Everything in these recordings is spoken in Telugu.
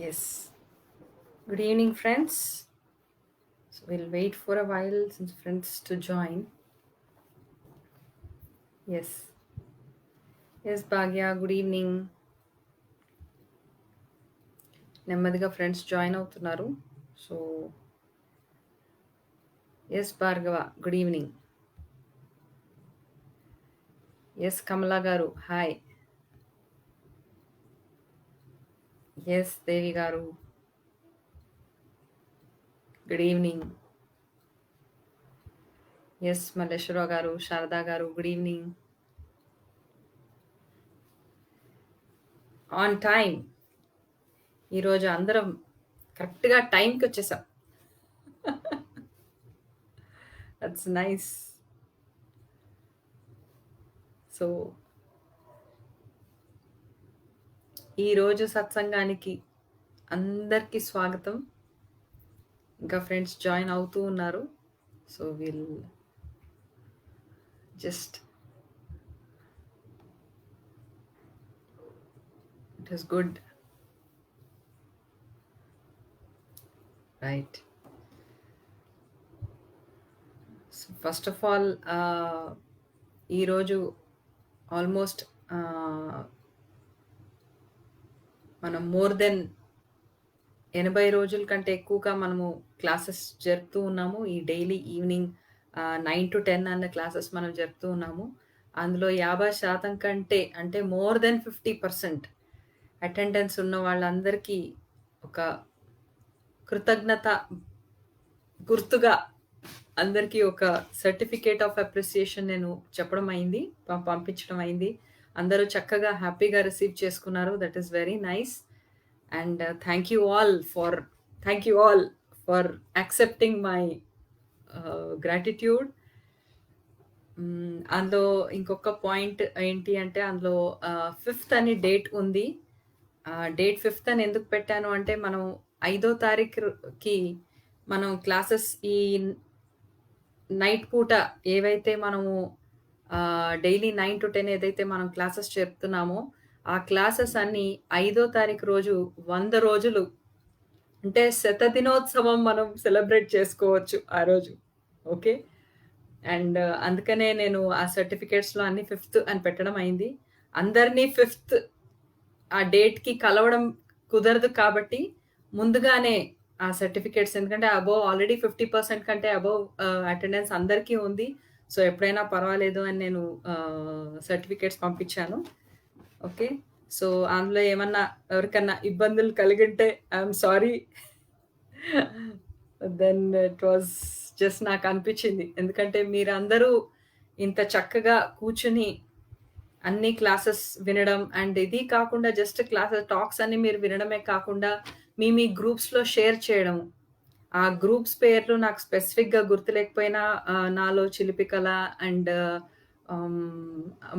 Yes. Good evening, friends. So we'll wait for a while since friends to join. Yes. Yes, Bhagya, good evening. నెమ్మదిగా ఫ్రెండ్స్ జాయిన్ అవుతున్నారు. So yes Bhargava good evening. Yes Kamala garu hi. Yes దేవి garu good evening. Yes Malleswara Rao గారు శారదా గారు గుడ్ ఈవినింగ్. On time. ఈరోజు అందరం కరెక్ట్గా టైంకి వచ్చేసాం. That's nice. సో ఈరోజు సత్సంగానికి అందరికీ స్వాగతం. ఇంకా ఫ్రెండ్స్ జాయిన్ అవుతూ ఉన్నారు. So will just it is good right. So first of all ఈరోజు ఆల్మోస్ట్ మనం మోర్ దెన్ 80 రోజుల కంటే ఎక్కువగా మనము క్లాసెస్ జరుపుతూ ఉన్నాము. ఈ డైలీ ఈవినింగ్ 9 to 10 అన్న క్లాసెస్ మనం జరుపుతూ ఉన్నాము. అందులో 50% కంటే అంటే మోర్ దెన్ 50% అటెండెన్స్ ఉన్న వాళ్ళందరికీ ఒక కృతజ్ఞత గుర్తుగా అందరికీ ఒక సర్టిఫికేట్ ఆఫ్ అప్రిసియేషన్ నేను చెప్పడం అయింది, పంపించడం అయింది. అందరూ చక్కగా హ్యాపీగా రిసీవ్ చేసుకున్నారు. That is very nice. And thank you all for accepting my gratitude. అందులో ఇంకొక పాయింట్ ఏంటి అంటే అందులో 5th అని డేట్ ఉంది. డేట్ 5th అని ఎందుకు పెట్టాను అంటే మనం 5వ తారీఖుకి మనం క్లాసెస్ ఈ నైట్ పూట ఏవైతే మనము డైలీ 9 to 10 ఏదైతే మనం క్లాసెస్ చెప్తున్నామో ఆ క్లాసెస్ అన్నీ 5వ తారీఖు రోజు 100 రోజులు అంటే శతదినోత్సవం మనం సెలబ్రేట్ చేసుకోవచ్చు ఆ రోజు. ఓకే. అండ్ అందుకనే నేను ఆ సర్టిఫికేట్స్లో అన్ని 5th అని పెట్టడం అయింది. అందరినీ 5th ఆ డేట్కి కలవడం కుదరదు కాబట్టి ముందుగానే ఆ సర్టిఫికేట్స్, ఎందుకంటే అబోవ్ ఆల్రెడీ 50% కంటే అబోవ్ అటెండెన్స్ అందరికీ ఉంది. సో ఎప్పుడైనా పర్వాలేదు అని నేను సర్టిఫికేట్స్ పంపించాను. ఓకే. సో అందులో ఏమన్నా ఎవరికన్నా ఇబ్బందులు కలిగింటే I'm sorry. Then it was just నాకు అనిపించింది, ఎందుకంటే మీరందరూ ఇంత చక్కగా కూర్చుని అన్ని క్లాసెస్ వినడం అండ్ ఇది కాకుండా జస్ట్ క్లాసెస్ టాక్స్ అన్ని మీరు వినడమే కాకుండా మీ గ్రూప్స్లో షేర్ చేయడం. ఆ గ్రూప్స్ పేర్లు నాకు స్పెసిఫిక్గా గుర్తులేకపోయినా నాలో చిలిపికల అండ్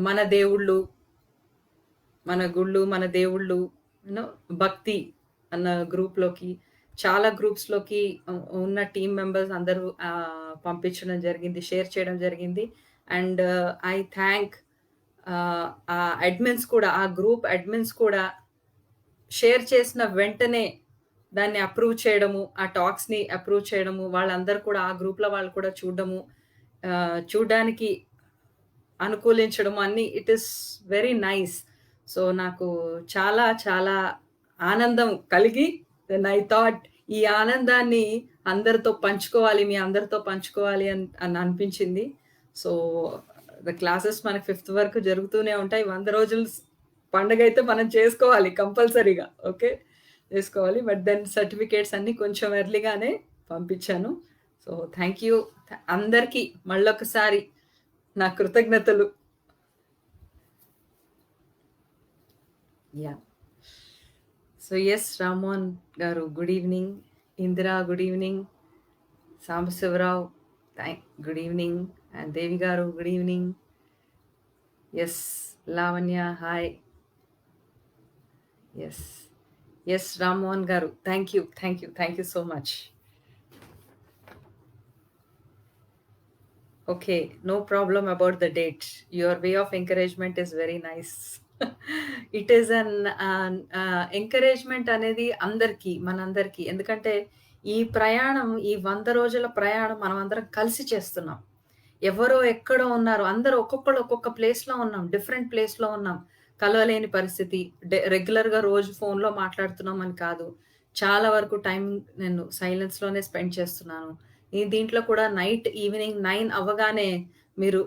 మన దేవుళ్ళు, మన గుళ్ళు, మన దేవుళ్ళు, భక్తి అన్న గ్రూప్లోకి, చాలా గ్రూప్స్లోకి ఉన్న టీమ్ మెంబర్స్ అందరూ పంపించడం జరిగింది, షేర్ చేయడం జరిగింది. అండ్ ఐ థ్యాంక్ ఆ అడ్మిన్స్ కూడా, ఆ గ్రూప్ అడ్మిన్స్ కూడా షేర్ చేసిన వెంటనే దాన్ని అప్రూవ్ చేయడము, ఆ టాక్స్ని అప్రూవ్ చేయడము, వాళ్ళందరూ కూడా ఆ గ్రూప్లో వాళ్ళు కూడా చూడడము, చూడడానికి అనుకూలించడము అన్నీ it is very nice. So నాకు చాలా చాలా ఆనందం కలిగి దెన్ ఐ థాట్ ఈ ఆనందాన్ని అందరితో పంచుకోవాలి, మీ అందరితో పంచుకోవాలి అని అనిపించింది. సో ద క్లాసెస్ మనకి 5th వరకు జరుగుతూనే ఉంటాయి. 100 రోజులు పండగ అయితే మనం చేసుకోవాలి కంపల్సరీగా. ఓకే, చేసుకోవాలి. బట్ దెన్ సర్టిఫికేట్స్ అన్నీ కొంచెం ఎర్లీగానే పంపించాను. సో థ్యాంక్ యూ అందరికీ మళ్ళొకసారి నా కృతజ్ఞతలు. Yeah. So yes Rammohan garu good evening. Indira good evening. Sambasivarao good evening. And Devi garu good evening. Yes Lavanya hi. Yes yes Rammohan garu thank you so much. Okay, no problem about the date. Your way of encouragement is very nice. It is an encouragement అనేది అందరికీ, మనందరికీ. ఎందుకంటే ఈ ప్రయాణం, ఈ 100 రోజుల ప్రయాణం మనమందరం కలిసి చేస్తున్నాం. ఎవరో ఎక్కడో ఉన్నారు. అందరూ ఒక్కొక్కళ్ళు ఒక్కొక్క ప్లేస్‌లో ఉన్నాం. డిఫరెంట్ ప్లేస్‌లో ఉన్నాం. కలవలేని పరిస్థితి. రెగ్యులర్‌గా రోజు ఫోన్‌లో మాట్లాడుతున్నాం అని కాదు. చాలా వరకు టైం నేను సైలెన్స్‌లోనే స్పెండ్ చేస్తున్నాను. దీంట్లో కూడా ఈవినింగ్ 9 అవ్వగానే మీరు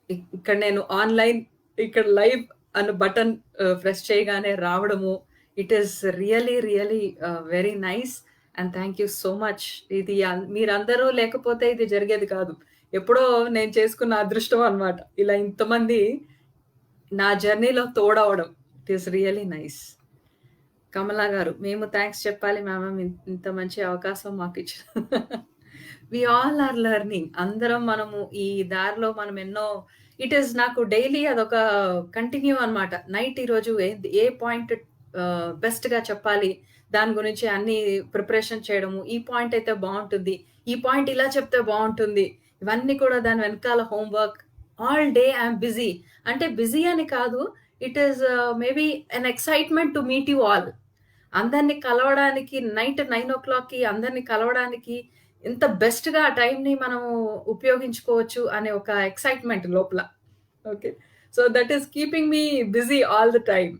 ఇక్కడ నేను ఆన్‌లైన్, ఇక్కడ లైవ్ అన్న బటన్ ప్రెస్ చేయగానే రావడము. It is really very nice. And thank you so much. ఇది మీరందరూ లేకపోతే ఇది జరిగేది కాదు. ఎప్పుడో నేను చేసుకున్న అదృష్టం అన్నమాట. ఇలా ఇంతమంది నా జర్నీలో తోడవడం. It is really nice. Kamala garu, మేము థాంక్స్ చెప్పాలి మ్యామ్ ఇంత మంచి అవకాశం మాకిచ్చిన. We all are learning. అందరం మనము ఈ దారిలో మనం ఎన్నో ఇట్ ఈస్ నాకు డైలీ అదొక కంటిన్యూ అన్నమాట. నైట్ ఈరోజు ఏ పాయింట్ బెస్ట్‌గా చెప్పాలి. దాని గురించి అన్నీ ప్రిపరేషన్ చేయడము. ఈ పాయింట్ అయితే బావుంటుంది. ఈ పాయింట్ ఇలా చెప్తే బావుంటుంది. ఇవన్నీ కూడా దాని వెనకాల homework. All day I am busy. అంటే బిజీ అని కాదు. It is maybe an excitement to meet you all. అందరిని కలవడానికి నైట్ 9:00కి అందరిని కలవడానికి ఎంత బెస్ట్‌గా ఆ టైమ్‌ని మనము ఉపయోగించుకోవచ్చు అనే ఒక ఎక్సైట్‌మెంట్ లోపల. Okay. So, that is keeping me busy all the time.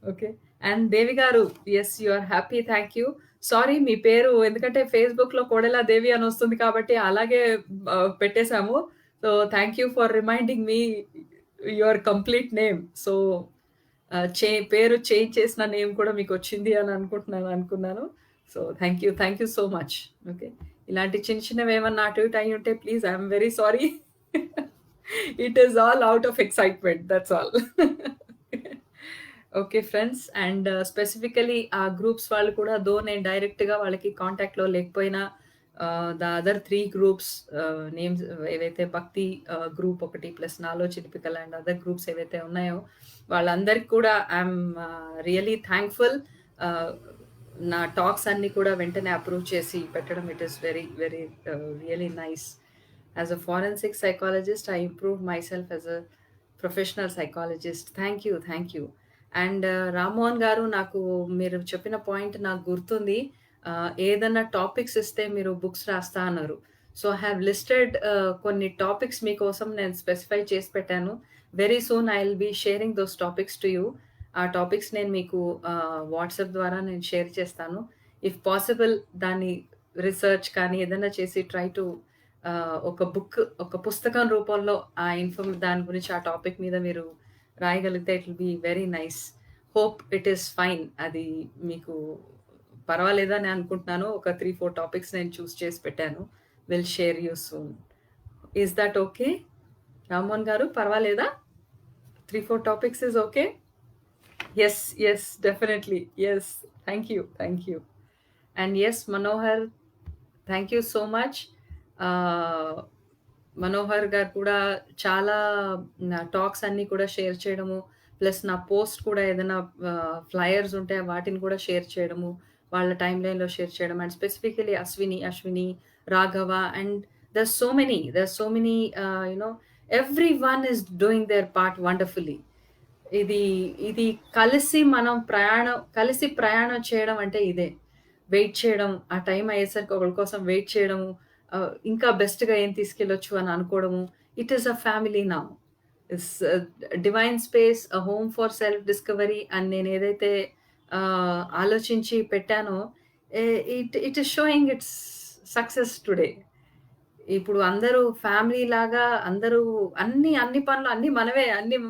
Okay. And Devi garu, yes you are happy. Thank you. Sorry మీ పేరు ఎందుకంటే ఫేస్‌బుక్‌లో కోడెల దేవి అని వస్తుంది కాబట్టి అలాగే పెట్టేసాము. So, thank you for reminding me your complete name. So, పేరు చేంజ్ చేసిన నేమ్ కూడా మీకొచ్చింది అని అనుకున్నాను. So, thank you so much. Okay. ఇలాంటి చిన్న చిన్నవేమన్నా అటు ఇటు అయ్యుంటే please I am very sorry. It is all out of excitement. That's all. Okay friends. And specifically ఆ గ్రూప్స్ వాళ్ళు కూడా నేను డైరెక్ట్‌గా వాళ్ళకి కాంటాక్ట్‌లో లేకపోయినా ద అదర్ 3 గ్రూప్స్ నేమ్స్ ఏవైతే భక్తి గ్రూప్ ఒకటి ప్లస్ నాలో చిలిపికల అండ్ అదర్ గ్రూప్స్ ఏవైతే ఉన్నాయో వాళ్ళందరికి కూడా ఐయామ్ రియల్లీ థాంక్‌ఫుల్. ఆహ్, నా టాక్స్ అన్నీ కూడా వెంటనే అప్రూవ్ చేసి పెట్టడం it is very really nice. As a forensic psychologist I improved myself as a professional psychologist. Thank you. And Rammohan garu, నాకు మీరు చెప్పిన పాయింట్ నాకు గుర్తుంది. ఏదన్నా టాపిక్స్ ఇస్తే మీరు బుక్స్ రాస్తా అన్నారు. సో, ఐ హావ్ లిస్టెడ్ కొన్ని టాపిక్స్ మీకోసం నేను స్పెసిఫై చేసి పెట్టాను. Very soon I will be sharing those topics to you. ఆ టాపిక్స్ నేను మీకు వాట్సాప్ ద్వారా నేను షేర్ చేస్తాను. ఇఫ్ పాసిబుల్ దాన్ని రిసర్చ్ కానీ ఏదైనా చేసి ట్రై టు ఒక పుస్తకం రూపంలో దాని గురించి ఆ టాపిక్ మీద మీరు రాయగలిగితే it will be very nice. Hope it is fine. అది మీకు పర్వాలేదని అనుకుంటున్నాను. ఒక 3, 4 టాపిక్స్ నేను చూస్ చేసి పెట్టాను. Will share you soon. Is that okay? Rammohan గారు పర్వాలేదా? 3, 4 topics is okay? Yes. Definitely. Yes. Thank you. And yes Manohar, thank you so much. ఆహ్, మనోహర్ గారు కూడా చాలా నా టాక్స్ అన్నీ కూడా షేర్ చేయడము, ప్లస్ నా పోస్ట్ కూడా ఏదైనా ఫ్లయర్స్ ఉంటే వాటిని కూడా షేర్ చేయడము, వాళ్ళ టైమ్‌లైన్‌లో షేర్ చేయడం and specifically Ashwini, Raghava and there so many you know everyone is doing their part wonderfully. ఇది ఇది కలిసి ప్రయాణం చేయడం అంటే ఇదే. వెయిట్ చేయడం, ఆ టైం అయ్యేసరికి ఒకళ్ళ కోసం వెయిట్ చేయడము, ఇంకా బెస్ట్‌గా ఏం తీసుకెళ్ళొచ్చు అని అనుకోవడము. It is a family now. It's divine space, a home for self discovery అని నేనేదైతే ఆలోచించి పెట్టానో, a it is showing its success today. ఇప్పుడు అందరూ ఫ్యామిలీలాగా అందరూ అన్ని పనులు అన్నీ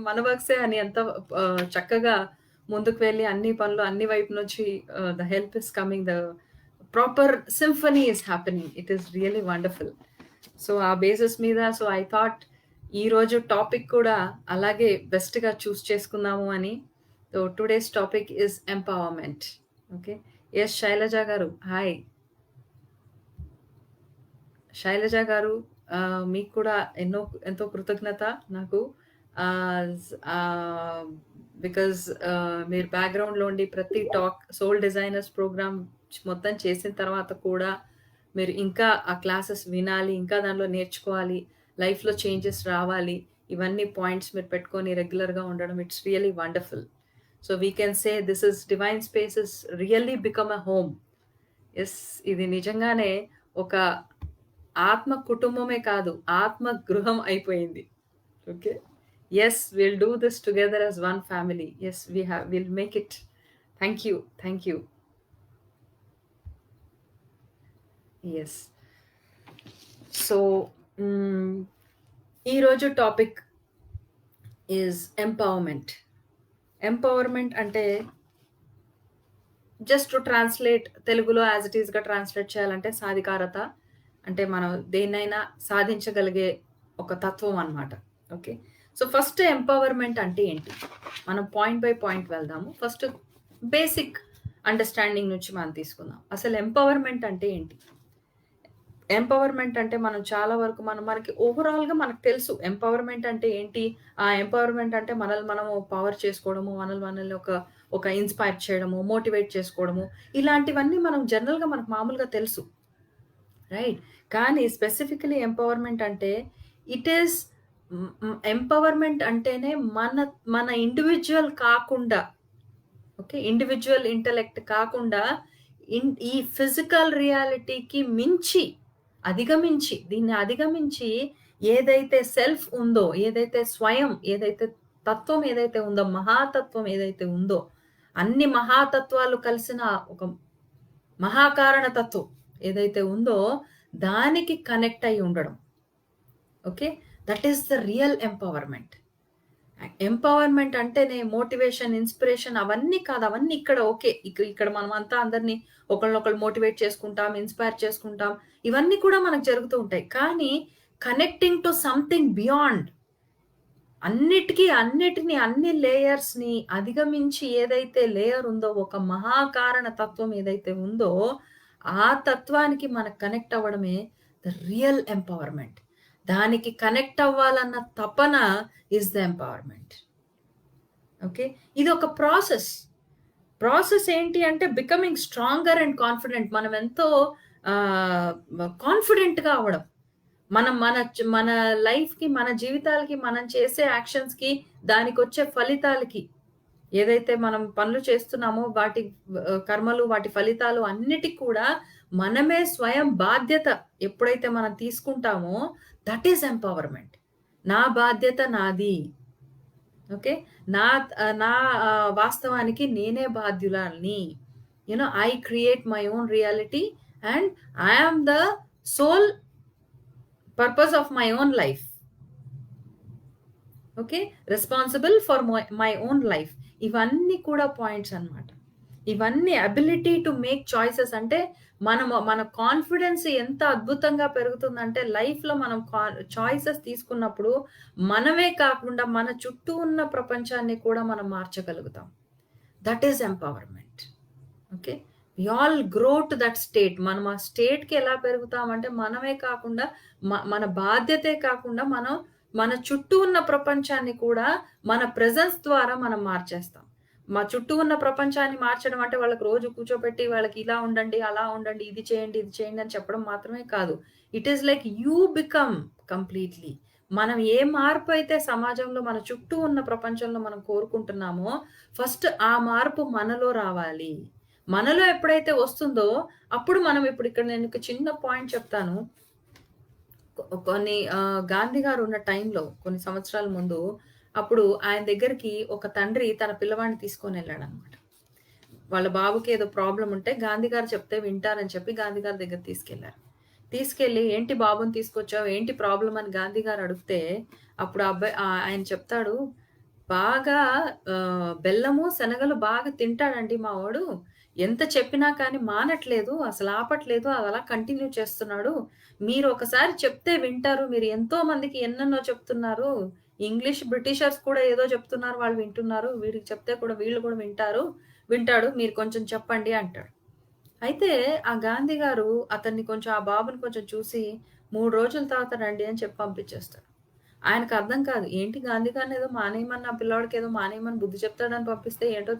మన వర్క్సే అని ఎంత చక్కగా ముందుకు వెళ్లి అన్ని పనులు అన్ని వైపు నుంచి the help is coming. The proper symphony is happening. It is really wonderful. So, ఆ బేసిస్ మీద ఐ థాట్ ఈరోజు టాపిక్ కూడా అలాగే బెస్ట్‌గా చూజ్ చేసుకుందాము అని. So, today's topic is empowerment. Okay. Yes Shailaja garu. Hi. Shailaja గారు, మీకు కూడా ఎంతో కృతజ్ఞత నాకు. ఆహ్, బికాజ్ మీరు బ్యాక్‌గ్రౌండ్‌లో ఉండి ప్రతి సోల్ డిజైనర్స్ ప్రోగ్రామ్ మొత్తం చేసిన తర్వాత కూడా మీరు ఇంకా ఆ క్లాసెస్ వినాలి, ఇంకా దానిలో నేర్చుకోవాలి, లైఫ్‌లో చేంజెస్ రావాలి. ఇవన్నీ పాయింట్స్ మీరు పెట్టుకొని రెగ్యులర్‌గా ఉండడం it's really wonderful. So we can say this is divine spaces really become a home. Yes. ఇది నిజంగానే ఒక ఆత్మ కుటుంబమే కాదు, ఆత్మ గృహం అయిపోయింది. Okay. Yes, will do this together as one family. Yes, will make it. Thank you. Thank you. Yes. So ఈరోజు టాపిక్ ఈజ్ ఎంపవర్మెంట్. ఎంపవర్మెంట్ అంటే జస్ట్ ట్రాన్స్లేట్ తెలుగులో యాజ్ ఇట్ ఈస్‌గా ట్రాన్స్లేట్ చేయాలంటే సాధికారత. అంటే మనం దేన్నైనా సాధించగలిగే ఒక తత్వం అన్నమాట. ఓకే. సో ఫస్ట్ ఎంపవర్మెంట్ అంటే ఏంటి? మనం పాయింట్ బై పాయింట్ వెళ్దాము. ఫస్ట్ బేసిక్ అండర్‌స్టాండింగ్ నుంచి మనం తీసుకుందాం. అసలు ఎంపవర్మెంట్ అంటే ఏంటి? ఎంపవర్మెంట్ అంటే మనం చాలా వరకు మనకి ఓవరాల్‌గా మనకు తెలుసు. ఎంపవర్మెంట్ అంటే ఏంటి? ఆ ఎంపవర్మెంట్ అంటే మనల్ని మనము పవర్ చేసుకోవడము, మనల్ని ఒక ఇన్‌స్పైర్ చేయడము, మోటివేట్ చేసుకోవడము, ఇలాంటివన్నీ మనం జనరల్‌గా మనకు మామూలుగా తెలుసు. రైట్. కానీ స్పెసిఫికల్లీ ఎంపవర్మెంట్ అంటే ఇట్ ఈస్ ఎంపవర్మెంట్ అంటేనే మన ఇండివిడ్యువల్ కాకుండా, ఓకే, ఇండివిడ్యువల్ ఇంటెలెక్ట్ కాకుండా ఈ ఫిజికల్ రియాలిటీకి మించి, దీన్ని అధిగమించి ఏదైతే సెల్ఫ్ ఉందో, ఏదైతే స్వయం, ఏదైతే తత్వం ఏదైతే ఉందో, మహాతత్వం ఏదైతే ఉందో, అన్ని మహాతత్వాలు కలిసిన ఒక మహాకారణ తత్వం ఏదైతే ఉందో దానికి కనెక్ట్ అయ్యి ఉండడం. Okay. That is the real empowerment. Empowerment అంటేనే మోటివేషన్, ఇన్స్పిరేషన్ అవన్నీ కాదు. అవన్నీ ఇక్కడ ఓకే. ఇక్కడ మనమంతా అందరిని ఒకళ్ళనొకళ్ళు మోటివేట్ చేసుకుంటాం, ఇన్స్పైర్ చేసుకుంటాం. ఇవన్నీ కూడా మనకు జరుగుతూ ఉంటాయి. కానీ కనెక్టింగ్ టు సంథింగ్ బియాండ్, అన్నిటిని అన్ని లేయర్స్‌ని అధిగమించి ఏదైతే లేయర్ ఉందో, ఒక మహాకారణ తత్వం ఏదైతే ఉందో, ఆ తత్వానికి మనం కనెక్ట్ అవ్వడమే ద రియల్ ఎంపవర్మెంట్. దానికి కనెక్ట్ అవ్వాలన్న తపన ఈస్ ద ఎంపవర్మెంట్. ఓకే. ఇది ఒక ప్రాసెస్. ప్రాసెస్ ఏంటి అంటే బికమింగ్ స్ట్రాంగర్ అండ్ కాన్ఫిడెంట్. మనం ఎంతో కాన్ఫిడెంట్‌గా అవ్వడం. మనం మన లైఫ్‌కి, మన జీవితాలకి, మనం చేసే యాక్షన్స్‌కి, దానికొచ్చే ఫలితాలకి, ఏదైతే మనం పనులు చేస్తున్నామో వాటి కర్మలు, వాటి ఫలితాలు అన్నిటికి కూడా మనమే స్వయం బాధ్యత ఎప్పుడైతే మనం తీసుకుంటామో దట్ ఈస్ ఎంపవర్మెంట్. నా బాధ్యత నాది. ఓకే. నా నా వాస్తవానికి నేనే బాధ్యురాలిని. I create my own reality and I am the sole purpose of my own life. Okay. Responsible for my own life. ఇవన్నీ కూడా పాయింట్స్ అన్నమాట. ఇవన్నీ అబిలిటీ టు మేక్ చాయిసెస్. అంటే మన కాన్ఫిడెన్స్ ఎంత అద్భుతంగా పెరుగుతుందంటే లైఫ్‌లో మనం చాయిసెస్ తీసుకున్నప్పుడు మనమే కాకుండా మన చుట్టూ ఉన్న ప్రపంచాన్ని కూడా మనం మార్చగలుగుతాం. That is empowerment. Okay. We all grow to that state. మనం ఆ స్టేట్‌కి ఎలా పెరుగుతామంటే మనమే కాకుండా మన బాధ్యతే కాకుండా మన చుట్టూ ఉన్న ప్రపంచాన్ని కూడా మన ప్రెజెన్స్ ద్వారా మనం మార్చేస్తాం. మా చుట్టూ ఉన్న ప్రపంచాన్ని మార్చడం అంటే వాళ్ళకి రోజు కూర్చోబెట్టి వాళ్ళకి ఇలా ఉండండి, అలా ఉండండి, ఇది చేయండి, ఇది చేయండి అని చెప్పడం మాత్రమే కాదు. It is like you become completely. మనం ఏ మార్పు అయితే సమాజంలో మన చుట్టూ ఉన్న ప్రపంచంలో మనం కోరుకుంటున్నామో ఫస్ట్ ఆ మార్పు మనలో రావాలి. మనలో ఎప్పుడైతే వస్తుందో అప్పుడు మనం ఇక్కడ నేను ఒక చిన్న పాయింట్ చెప్తాను. కొన్ని గాంధీ గారు ఉన్న టైంలో కొన్ని సంవత్సరాల ముందు అప్పుడు ఆయన దగ్గరికి ఒక తండ్రి తన పిల్లవాడిని తీసుకొనెళ్ళాడన్నమాట. వాళ్ళ బాబుకి ఏదో ప్రాబ్లమ్ ఉంటే గాంధీ గారు చెప్తే వింటారని చెప్పి గాంధీ గారి దగ్గరికి తీసుకెళ్లారు. తీసుకెళ్ళి "ఏంటి బాబుని తీసుకొచ్చావు? ఏంటి ప్రాబ్లమ్?" అని గాంధీ గారు అడిగితే అప్పుడు ఆయన చెప్తాడు, "బాగా బెల్లము, శనగలు బాగా తింటాడండి మా వాడు. ఎంత చెప్పినా కానీ మానట్లేదు. అసలు ఆపట్లేదు. అది అలా కంటిన్యూ చేస్తున్నాడు. మీరు ఒకసారి చెప్తే వింటారు. మీరు ఎంతో మందికి ఎన్నెన్నో చెప్తున్నారు. ఇంగ్లీష్ బ్రిటిషర్స్ కూడా ఏదో చెప్తున్నారు. వాళ్ళు వింటున్నారు. వీడికి చెప్తే కూడా వీళ్ళు కూడా వింటాడు. మీరు కొంచెం చెప్పండి" అంటాడు. అయితే ఆ గాంధీ గారు అతన్ని కొంచెం ఆ బాబుని కొంచెం చూసి 3 రోజుల తర్వాత రండి అని చెప్పి పంపించేస్తాడు. ఆయనకు అర్థం కాదు. ఏంటి గాంధీ గారిని ఏదో మానేయమని, నా పిల్లోడికి ఏదో మానేయమని బుద్ధి చెప్తాడని పంపిస్తే ఏంటో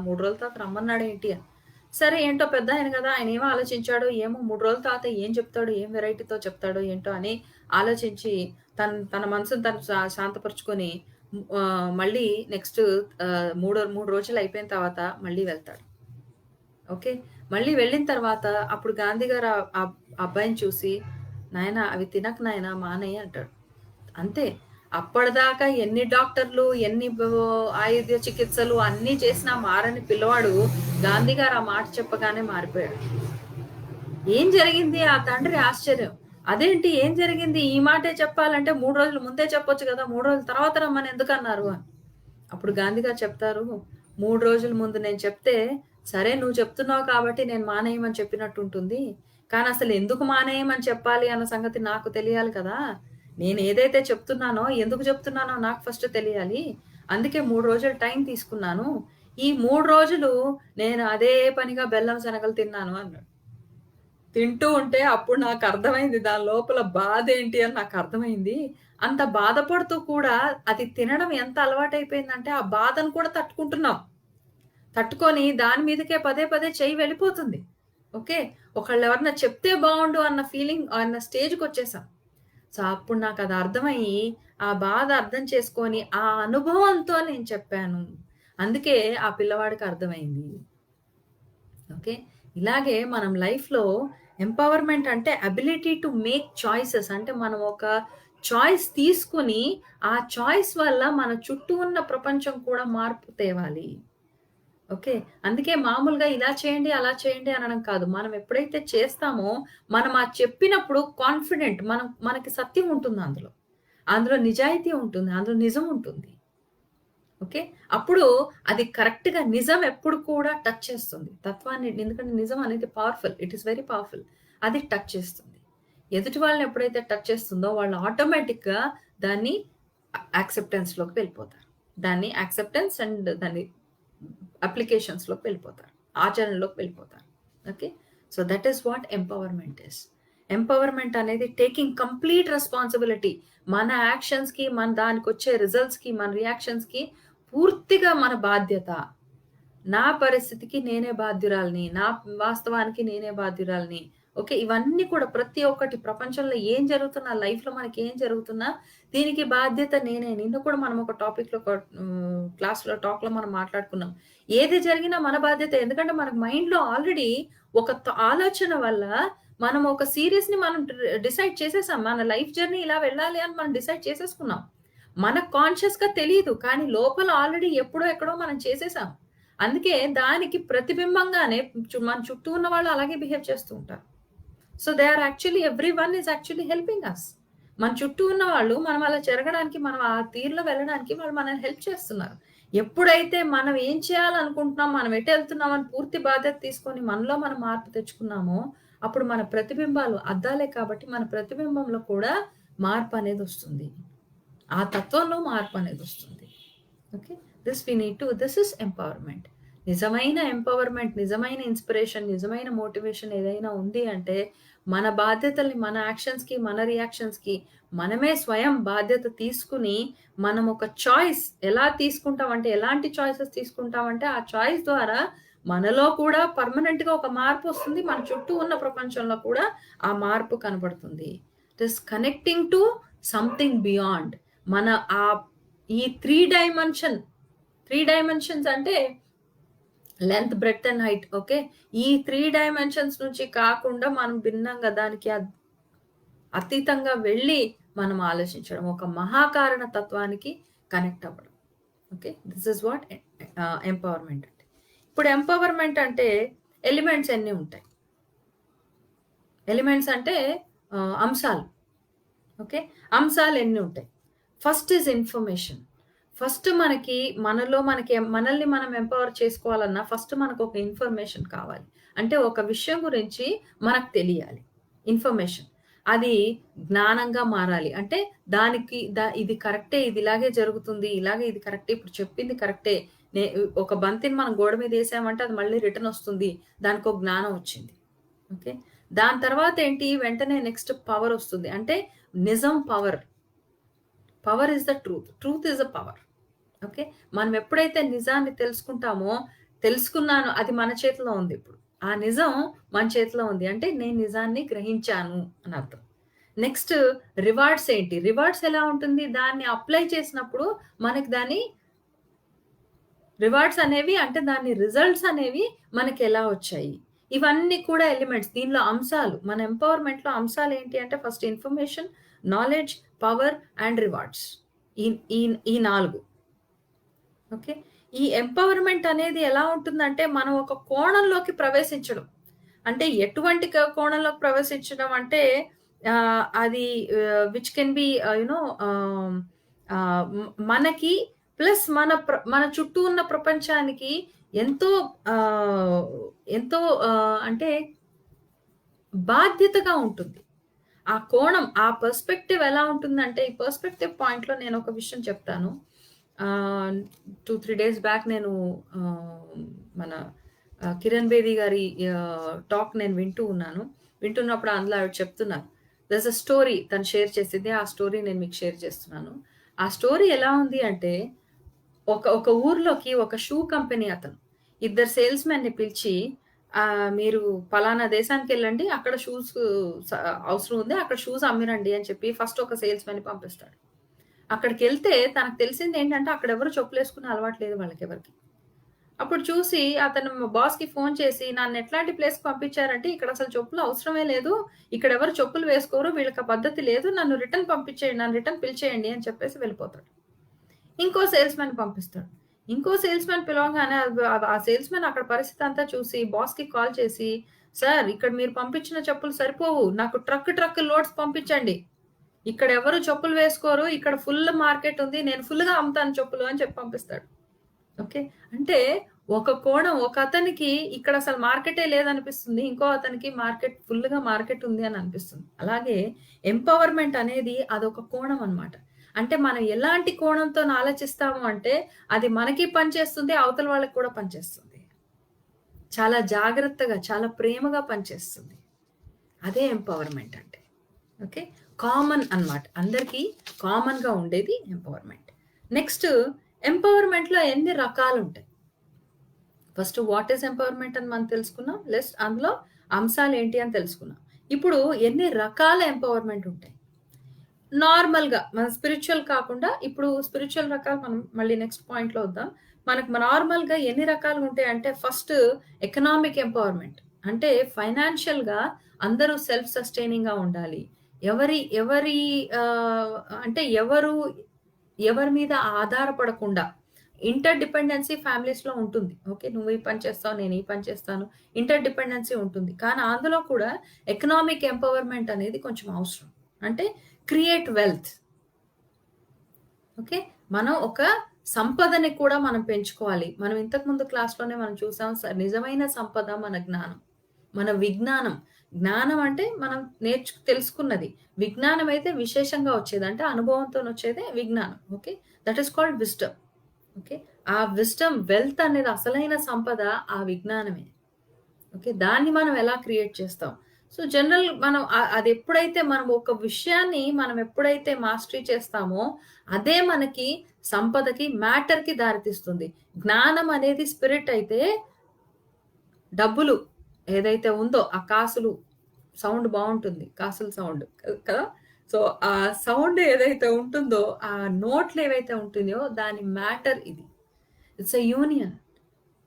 3 రోజుల తర్వాత రమ్మన్నాడేంటి అని. సరే ఏంటో పెద్దాయన గదా! ఆయనేం ఆలోచించాడో ఏమో 3 రోజుల తర్వాత ఏం చెప్తాడో, ఏం వెరైటీతో చెప్తాడో ఏంటో అని ఆలోచించి తన మనసుని తను శాంతపరుచుకొని మళ్ళీ నెక్స్ట్ 3 రోజులు అయిపోయిన తర్వాత మళ్ళీ వెళ్తాడు. ఓకే. మళ్ళీ వెళ్ళిన తర్వాత అప్పుడు గాంధీ గారు అబ్బాయిని చూసి, "నాయనా అవి తినకు నాయనా మానేయి" అంటాడు. అంతే. అప్పటిదాకా ఎన్ని డాక్టర్లు, ఎన్ని ఆయుర్వేద చికిత్సలు అన్నీ చేసినా మారని పిల్లవాడు గాంధీ గారు ఆ మాట చెప్పగానే మారిపోయాడు. ఏం జరిగింది? ఆ తండ్రి ఆశ్చర్యం. అదేంటి ఏం జరిగింది? ఈ మాటే చెప్పాలంటే 3 రోజులు ముందే చెప్పొచ్చు గదా! 3 రోజుల తర్వాత రమ్మని ఎందుకన్నారు అని. అప్పుడు గాంధీ గారు చెప్తారు, "3 రోజుల ముందు నేను చెప్తే, సరే నువ్వు చెప్తున్నావు కాబట్టి నేను మానేయమని చెప్పినట్టుంటుంది. కానీ అసలు ఎందుకు మానేయమని చెప్పాలి అన్న సంగతి నాకు తెలియాలి కదా! నేను ఏదైతే చెప్తున్నానో, ఎందుకు చెప్తున్నానో నాకు ఫస్ట్ తెలియాలి. అందుకే 3 రోజులు టైం తీసుకున్నాను. ఈ 3 రోజులు నేను అదే పనిగా బెల్లం శనగలు తిన్నాను" అన్నాడు. తింటూ ఉంటే అప్పుడు నాకర్థమైంది. దాని లోపల బాధేంటి అని నాకర్థమైంది. అంత బాధపడుతూ కూడా అది తినడం ఎంత అలవాటయిపోయిందంటే, ఆ బాధను కూడా తట్టుకుంటున్నాం. తట్టుకొని దాని మీదకే పదే పదే చెయ్యి వెళ్ళిపోతుంది. ఓకే. ఒకళ్ళెవరన్నా చెప్తే బావుండు అన్న ఫీలింగ్ అన్న స్టేజ్‌కొచ్చేసాం. సో, అప్పుడు నాకది అర్థమయ్యి, ఆ బాధ అర్థం చేసుకొని, ఆ అనుభవంతో నేను చెప్పాను. అందుకే ఆ పిల్లవాడికి అర్థమైంది. ఓకే. ఇలాగే మనం లైఫ్‌లో ఎంపవర్‌మెంట్ అంటే అబిలిటీ టు మేక్ చాయిసెస్. అంటే మనం ఒక చాయిస్ తీసుకొని, ఆ చాయిస్ వల్ల మన చుట్టూ ఉన్న ప్రపంచం కూడా మార్పు తేవాలి. ఓకే. అందుకే మామూలుగా ఇలా చేయండి, అలా చేయండి అనడం కాదు. మనం ఎప్పుడైతే చేస్తామో, మనం ఆ చెప్పినప్పుడు కాన్ఫిడెంట్ మనకి సత్యం ఉంటుంది అందులో. అందులో నిజాయితీ ఉంటుంది. అందులో నిజం ఉంటుంది. ఓకే. అప్పుడు అది కరెక్ట్‌గా నిజం ఎప్పుడు కూడా టచ్ చేస్తుంది. తత్వాన్ని ఎందుకంటే నిజం అనేది powerful. It is very powerful. అది టచ్ చేస్తుంది. ఎదుటి వాళ్ళని ఎప్పుడైతే టచ్ చేస్తుందో వాళ్ళు ఆటోమేటిక్‌గా దాన్ని యాక్సెప్టెన్స్‌లోకి వెళ్ళిపోతారు. దాన్ని యాక్సెప్టెన్స్ అండ్ దాన్ని అప్లికేషన్స్‌లోకి వెళ్ళిపోతారు. ఆచరణలోకి వెళ్ళిపోతారు. Okay. So, that is what empowerment is. Empowerment అనేది టేకింగ్ కంప్లీట్ రెస్పాన్సిబిలిటీ. మన యాక్షన్స్‌కి, మన దానికొచ్చే రిజల్ట్స్‌కి, మన రియాక్షన్స్‌కి పూర్తిగా మన బాధ్యత. నా పరిస్థితికి నేనే బాధ్యురాలిని. నా వాస్తవానికి నేనే బాధ్యురాలిని. ఓకే. ఇవన్నీ కూడా ప్రతి ఒక్కటి ప్రపంచంలో ఏం జరుగుతున్నా, లైఫ్‌లో మనకేం జరుగుతున్నా, దీనికి బాధ్యత నేనే. నిన్న కూడా మనం ఒక టాపిక్‌లో క్లాస్‌లో టాక్‌లో మనం మాట్లాడుకున్నాం. ఏది జరిగినా మన బాధ్యతే. ఎందుకంటే మనకు మైండ్‌లో ఆల్రెడీ ఒక ఆలోచన వల్ల మనం ఒక సీరీస్‌ని మనం డిసైడ్ చేసేసాం. మన లైఫ్ జర్నీ ఇలా వెళ్ళాలి అని మనం డిసైడ్ చేసేసుకున్నాం. మనకు కాన్షియస్‌గా తెలీదు. కానీ లోపల ఆల్రెడీ ఎప్పుడో ఎక్కడో మనం చేసేసాం. అందుకే దానికి ప్రతిబింబంగానే మన చుట్టూ ఉన్న వాళ్ళు అలాగే బిహేవ్ చేస్తూ ఉంటారు. So, they are actually everyone is actually helping us. మన చుట్టూ ఉన్న వాళ్ళు మనం అలా జరగడానికి, మనం ఆ తీరులో వెళ్ళడానికి వాళ్ళు మనల్ని హెల్ప్ చేస్తున్నారు. ఎప్పుడైతే మనం ఏం చేయాలనుకుంటున్నాం, మనం ఎటెళ్తున్నాం అని పూర్తి బాధ్యత తీసుకొని మనలో మనం మార్పు తెచ్చుకున్నామో, అప్పుడు మన ప్రతిబింబాలు అద్దాలే కాబట్టి మన ప్రతిబింబంలో కూడా మార్పనేదొస్తుంది. ఆ తత్వంలో మార్పనేదొస్తుంది. ఓకే. This is empowerment. నిజమైన ఎంపవర్‌మెంట్, నిజమైన ఇన్‌స్పిరేషన్, నిజమైన మోటివేషన్ ఏదైనా ఉంది అంటే, మన బాధ్యతల్ని మన యాక్షన్స్‌కి, మన రియాక్షన్స్‌కి మనమే స్వయం బాధ్యత తీసుకొని, మనం ఒక చాయిస్ ఎలా తీసుకుంటామంటే, ఎలాంటి చాయిసెస్ తీసుకుంటామంటే, ఆ చాయిస్ ద్వారా మనలో కూడా పర్మనెంట్‌గా ఒక మార్పొస్తుంది. మన చుట్టూ ఉన్న ప్రపంచంలో కూడా ఆ మార్పు కనబడుతుంది. It is connecting to something beyond. మన ఆహ్, ఈ 3 డైమెన్షన్స్ అంటే length, breadth and height. Okay. ఈ 3 డైమెన్షన్స్ నుంచి కాకుండా మనం భిన్నంగా దానికి అతీతంగా వెళ్ళి మనం ఆలోచించడం. ఒక మహాకారణ తత్వానికి కనెక్ట్ అవ్వడం. Okay. This is what empowerment అంటే. ఇప్పుడు ఎంపవర్‌మెంట్ అంటే ఎలిమెంట్స్ ఎన్ని ఉంటాయి? ఎలిమెంట్స్ అంటే అంశాలు. ఓకే. అంశాలు ఎన్ని ఉంటాయి? First is information. ఫస్ట్ మనకి మనల్ని మనం ఎంపవర్ చేసుకోవాలన్నా ఫస్ట్ మనకొక ఇన్ఫర్మేషన్ కావాలి. అంటే ఒక విషయం గురించి మనకు తెలియాలి. ఇన్ఫర్మేషన్. అది జ్ఞానంగా మారాలి. అంటే దానికి ఇది కరెక్టే. ఇది ఇలాగే జరుగుతుంది. ఇలాగే ఇది కరెక్టే. ఇప్పుడు చెప్పింది కరెక్టే. నే ఒక బంతిని మనం గోడ మీద ఏసామంటే అది మళ్ళీ రిటర్న్ ఒస్తుంది. దానికో జ్ఞానం ఒచ్చింది. ఓకే. దాని తర్వాతేంటి వెంటనే నెక్స్ట్ పవరొస్తుంది. అంటే నిజం power. Power is the truth. Truth is the power. Okay. మనం ఎప్పుడైతే నిజాన్ని తెలుసుకుంటామో, తెలుసుకున్నాను అది మన చేతిలో ఉంది ఇప్పుడు. ఆ నిజం మన చేతిలో ఉంది. అంటే నేను నిజాన్ని గ్రహించాను అని అర్థం. నెక్స్ట్ రివార్డ్స్ ఏంటి? రివార్డ్స్ ఎలా ఉంటుంది? దాన్ని అప్లై చేసినప్పుడు మనకి దాని రివార్డ్స్ అనేవి అంటే దాని రిజల్ట్స్ అనేవి మనకెలా వచ్చాయి? ఇవన్నీ కూడా ఎలిమెంట్స్. దీనిలో అంశాలు మన ఎంపవర్‌మెంట్‌లో అంశాలేంటి అంటే first information, knowledge, power and rewards. ఈ ఈ ఈ 4. ఓకే. ఈ ఎంపవర్‌మెంట్ అనేది ఎలా ఉంటుందంటే మనం ఒక కోణంలోకి ప్రవేశించడం. అంటే ఎటువంటి కోణంలోకి ప్రవేశించడం అంటే అది which can be you know మనకి ప్లస్ మన చుట్టూ ఉన్న ప్రపంచానికి ఎంతో ఆహ్, ఎంతో అంటే బాధ్యతగా ఉంటుంది. ఆ కోణం, ఆ పర్స్పెక్టివ్ ఎలా ఉంటుందంటే, ఈ పర్స్పెక్టివ్ పాయింట్‌లో నేనొక విషయం చెప్తాను. 2, 3 డేస్ బ్యాక్ నేను ఆహ్, మన కిరణ్ బేది గారి టాక్ నేను వింటూ ఉన్నాను. వింటున్నప్పుడు అందులో ఆవిడ చెప్తున్నారు. థర్స్ ఎ స్టోరీ తను షేర్ చేసింది. ఆ స్టోరీ నేను మీకు షేర్ చేస్తున్నాను. ఆ స్టోరీ ఎలా ఉంది అంటే, ఒక ఊర్లోకి ఒక షూ కంపెనీ అతను. ఇద్దరు సేల్స్‌మెన్‌ని పిలిచి మీరు పలానా దేశానికెళ్ళండి. అక్కడ షూస్ స అవసరం ఉంది. అక్కడ షూస్ అమ్మిరండి అని చెప్పి ఫస్ట్ ఒక సేల్స్‌మెన్‌ని పంపిస్తాడు. అక్కడికెళ్తే తనకు తెలిసిందేంటంటే అక్కడెవరు చెప్పులేసుకునే అలవాటు లేదు వాళ్ళకెవరికీ. అప్పుడు చూసి అతను బాస్‌కి ఫోన్ చేసి నన్నెట్లాంటి ప్లేస్‌కి పంపించారంటే ఇక్కడసలు చెప్పులు అవసరమే లేదు. ఇక్కడెవరు చెప్పులు వేసుకోరు. వీళ్ళకి ఆ పద్ధతి లేదు. నన్ను రిటర్న్ పంపించేయండి. నన్ను రిటర్న్ పిలిచేయండి అని చెప్పేసి వెళ్ళిపోతాడు. ఇంకో సేల్స్‌మెన్ పంపిస్తాడు. ఇంకో సేల్స్‌మెన్ పిలవంగానే ఆ సేల్స్‌మెన్ అక్కడ పరిస్థితి అంతా చూసి బాస్‌కి కాల్ చేసి, "సార్ ఇక్కడ మీరు పంపించిన చెప్పులు సరిపోవు. నాకు ట్రక్ లోడ్స్ పంపించండి. ఇక్కడ ఎవరు చెప్పులు వేసుకోరు. ఇక్కడ ఫుల్ మార్కెట్ ఉంది. నేను ఫుల్‌గా అమ్ముతాను చెప్పులు" అని చెప్పి పంపిస్తాడు. ఓకే. అంటే ఒక కోణం ఒకతనికి ఇక్కడ అసలు మార్కెటే లేదనిపిస్తుంది. ఇంకో అతనికి ఫుల్‌గా మార్కెట్ ఉంది అని అనిపిస్తుంది. అలాగే ఎంపవర్‌మెంట్ అనేది అదొక కోణం అన్నమాట. అంటే మనం ఎలాంటి కోణంతోని ఆలోచిస్తాము అంటే అది మనకి పనిచేస్తుంది. అవతల వాళ్ళకి కూడా పనిచేస్తుంది. చాలా జాగ్రత్తగా, చాలా ప్రేమగా పనిచేస్తుంది. అదే ఎంపవర్‌మెంట్ అంటే. ఓకే. కామన్ అన్నమాట. అందరికీ కామన్‌గా ఉండేది ఎంపవర్‌మెంట్. నెక్స్ట్ ఎంపవర్‌మెంట్‌లో ఎన్ని రకాలుంటాయి. ఫస్ట్ వాట్ ఈస్ ఎంపవర్‌మెంట్ అని మనం తెలుసుకున్నాం. అందులో అంశాలేంటి అని తెలుసుకున్నాం. ఇప్పుడు ఎన్ని రకాల ఎంపవర్‌మెంట్ ఉంటాయి. నార్మల్‌గా మన స్పిరిచ్యువల్ కాకుండా ఇప్పుడు స్పిరిచ్యువల్ రకాలు మనం మళ్ళీ నెక్స్ట్ పాయింట్‌లో వద్దాం. మనకు నార్మల్‌గా ఎన్ని రకాలుంటాయంటే ఫస్ట్ ఎకనామిక్ ఎంపవర్‌మెంట్. అంటే ఫైనాన్షియల్‌గా అందరూ సెల్ఫ్ సస్టైనింగ్‌గా ఉండాలి. ఎవరి ఎవరి ఆహ్, అంటే ఎవరి మీద ఆధారపడకుండా ఇంటర్ డిపెండెన్సీ ఫ్యామిలీస్‌లో ఉంటుంది. ఓకే. నువ్వు ఈ పని చేస్తావు, నేను ఈ పని చేస్తాను. ఇంటర్ డిపెండెన్సీ ఉంటుంది. కానీ అందులో కూడా ఎకనామిక్ ఎంపవర్‌మెంట్ అనేది కొంచెం అవసరం. అంటే క్రియేట్ వెల్త్. ఓకే. మనం ఒక సంపదని కూడా మనం పెంచుకోవాలి. మనం ఇంతకుముందు క్లాస్‌లోనే మనం చూసాం నిజమైన సంపద మన జ్ఞానం. మన విజ్ఞానం. జ్ఞానం అంటే మనం తెలుసుకున్నది. విజ్ఞానం అయితే విశేషంగా వచ్చేది. అంటే అనుభవంతోనొచ్చేదే విజ్ఞానం. Okay. That is called wisdom. Okay. ఆ విజ్డమ్ వెల్త్ అనేది అసలైన సంపద ఆ విజ్ఞానమే. ఓకే. దాన్ని మనం ఎలా క్రియేట్ చేస్తాం. సో, జనరల్ మనం అదెప్పుడైతే మనం ఒక విషయాన్ని మనం ఎప్పుడైతే మాస్టరీ చేస్తామో, అదే మనకి సంపదకి, మ్యాటర్‌కి దారితీస్తుంది. జ్ఞానం అనేది స్పిరిట్ అయితే, డబ్బులు ఏదైతే ఉందో, ఆ కాసులు సౌండ్ బావుంటుంది. కాసుల సౌండ్ కదా! సో, ఆ సౌండ్ ఏదైతే ఉంటుందో, ఆ నోట్లేవైతే ఉంటున్నాయో, దాని మ్యాటర్ ఇది. It's a union.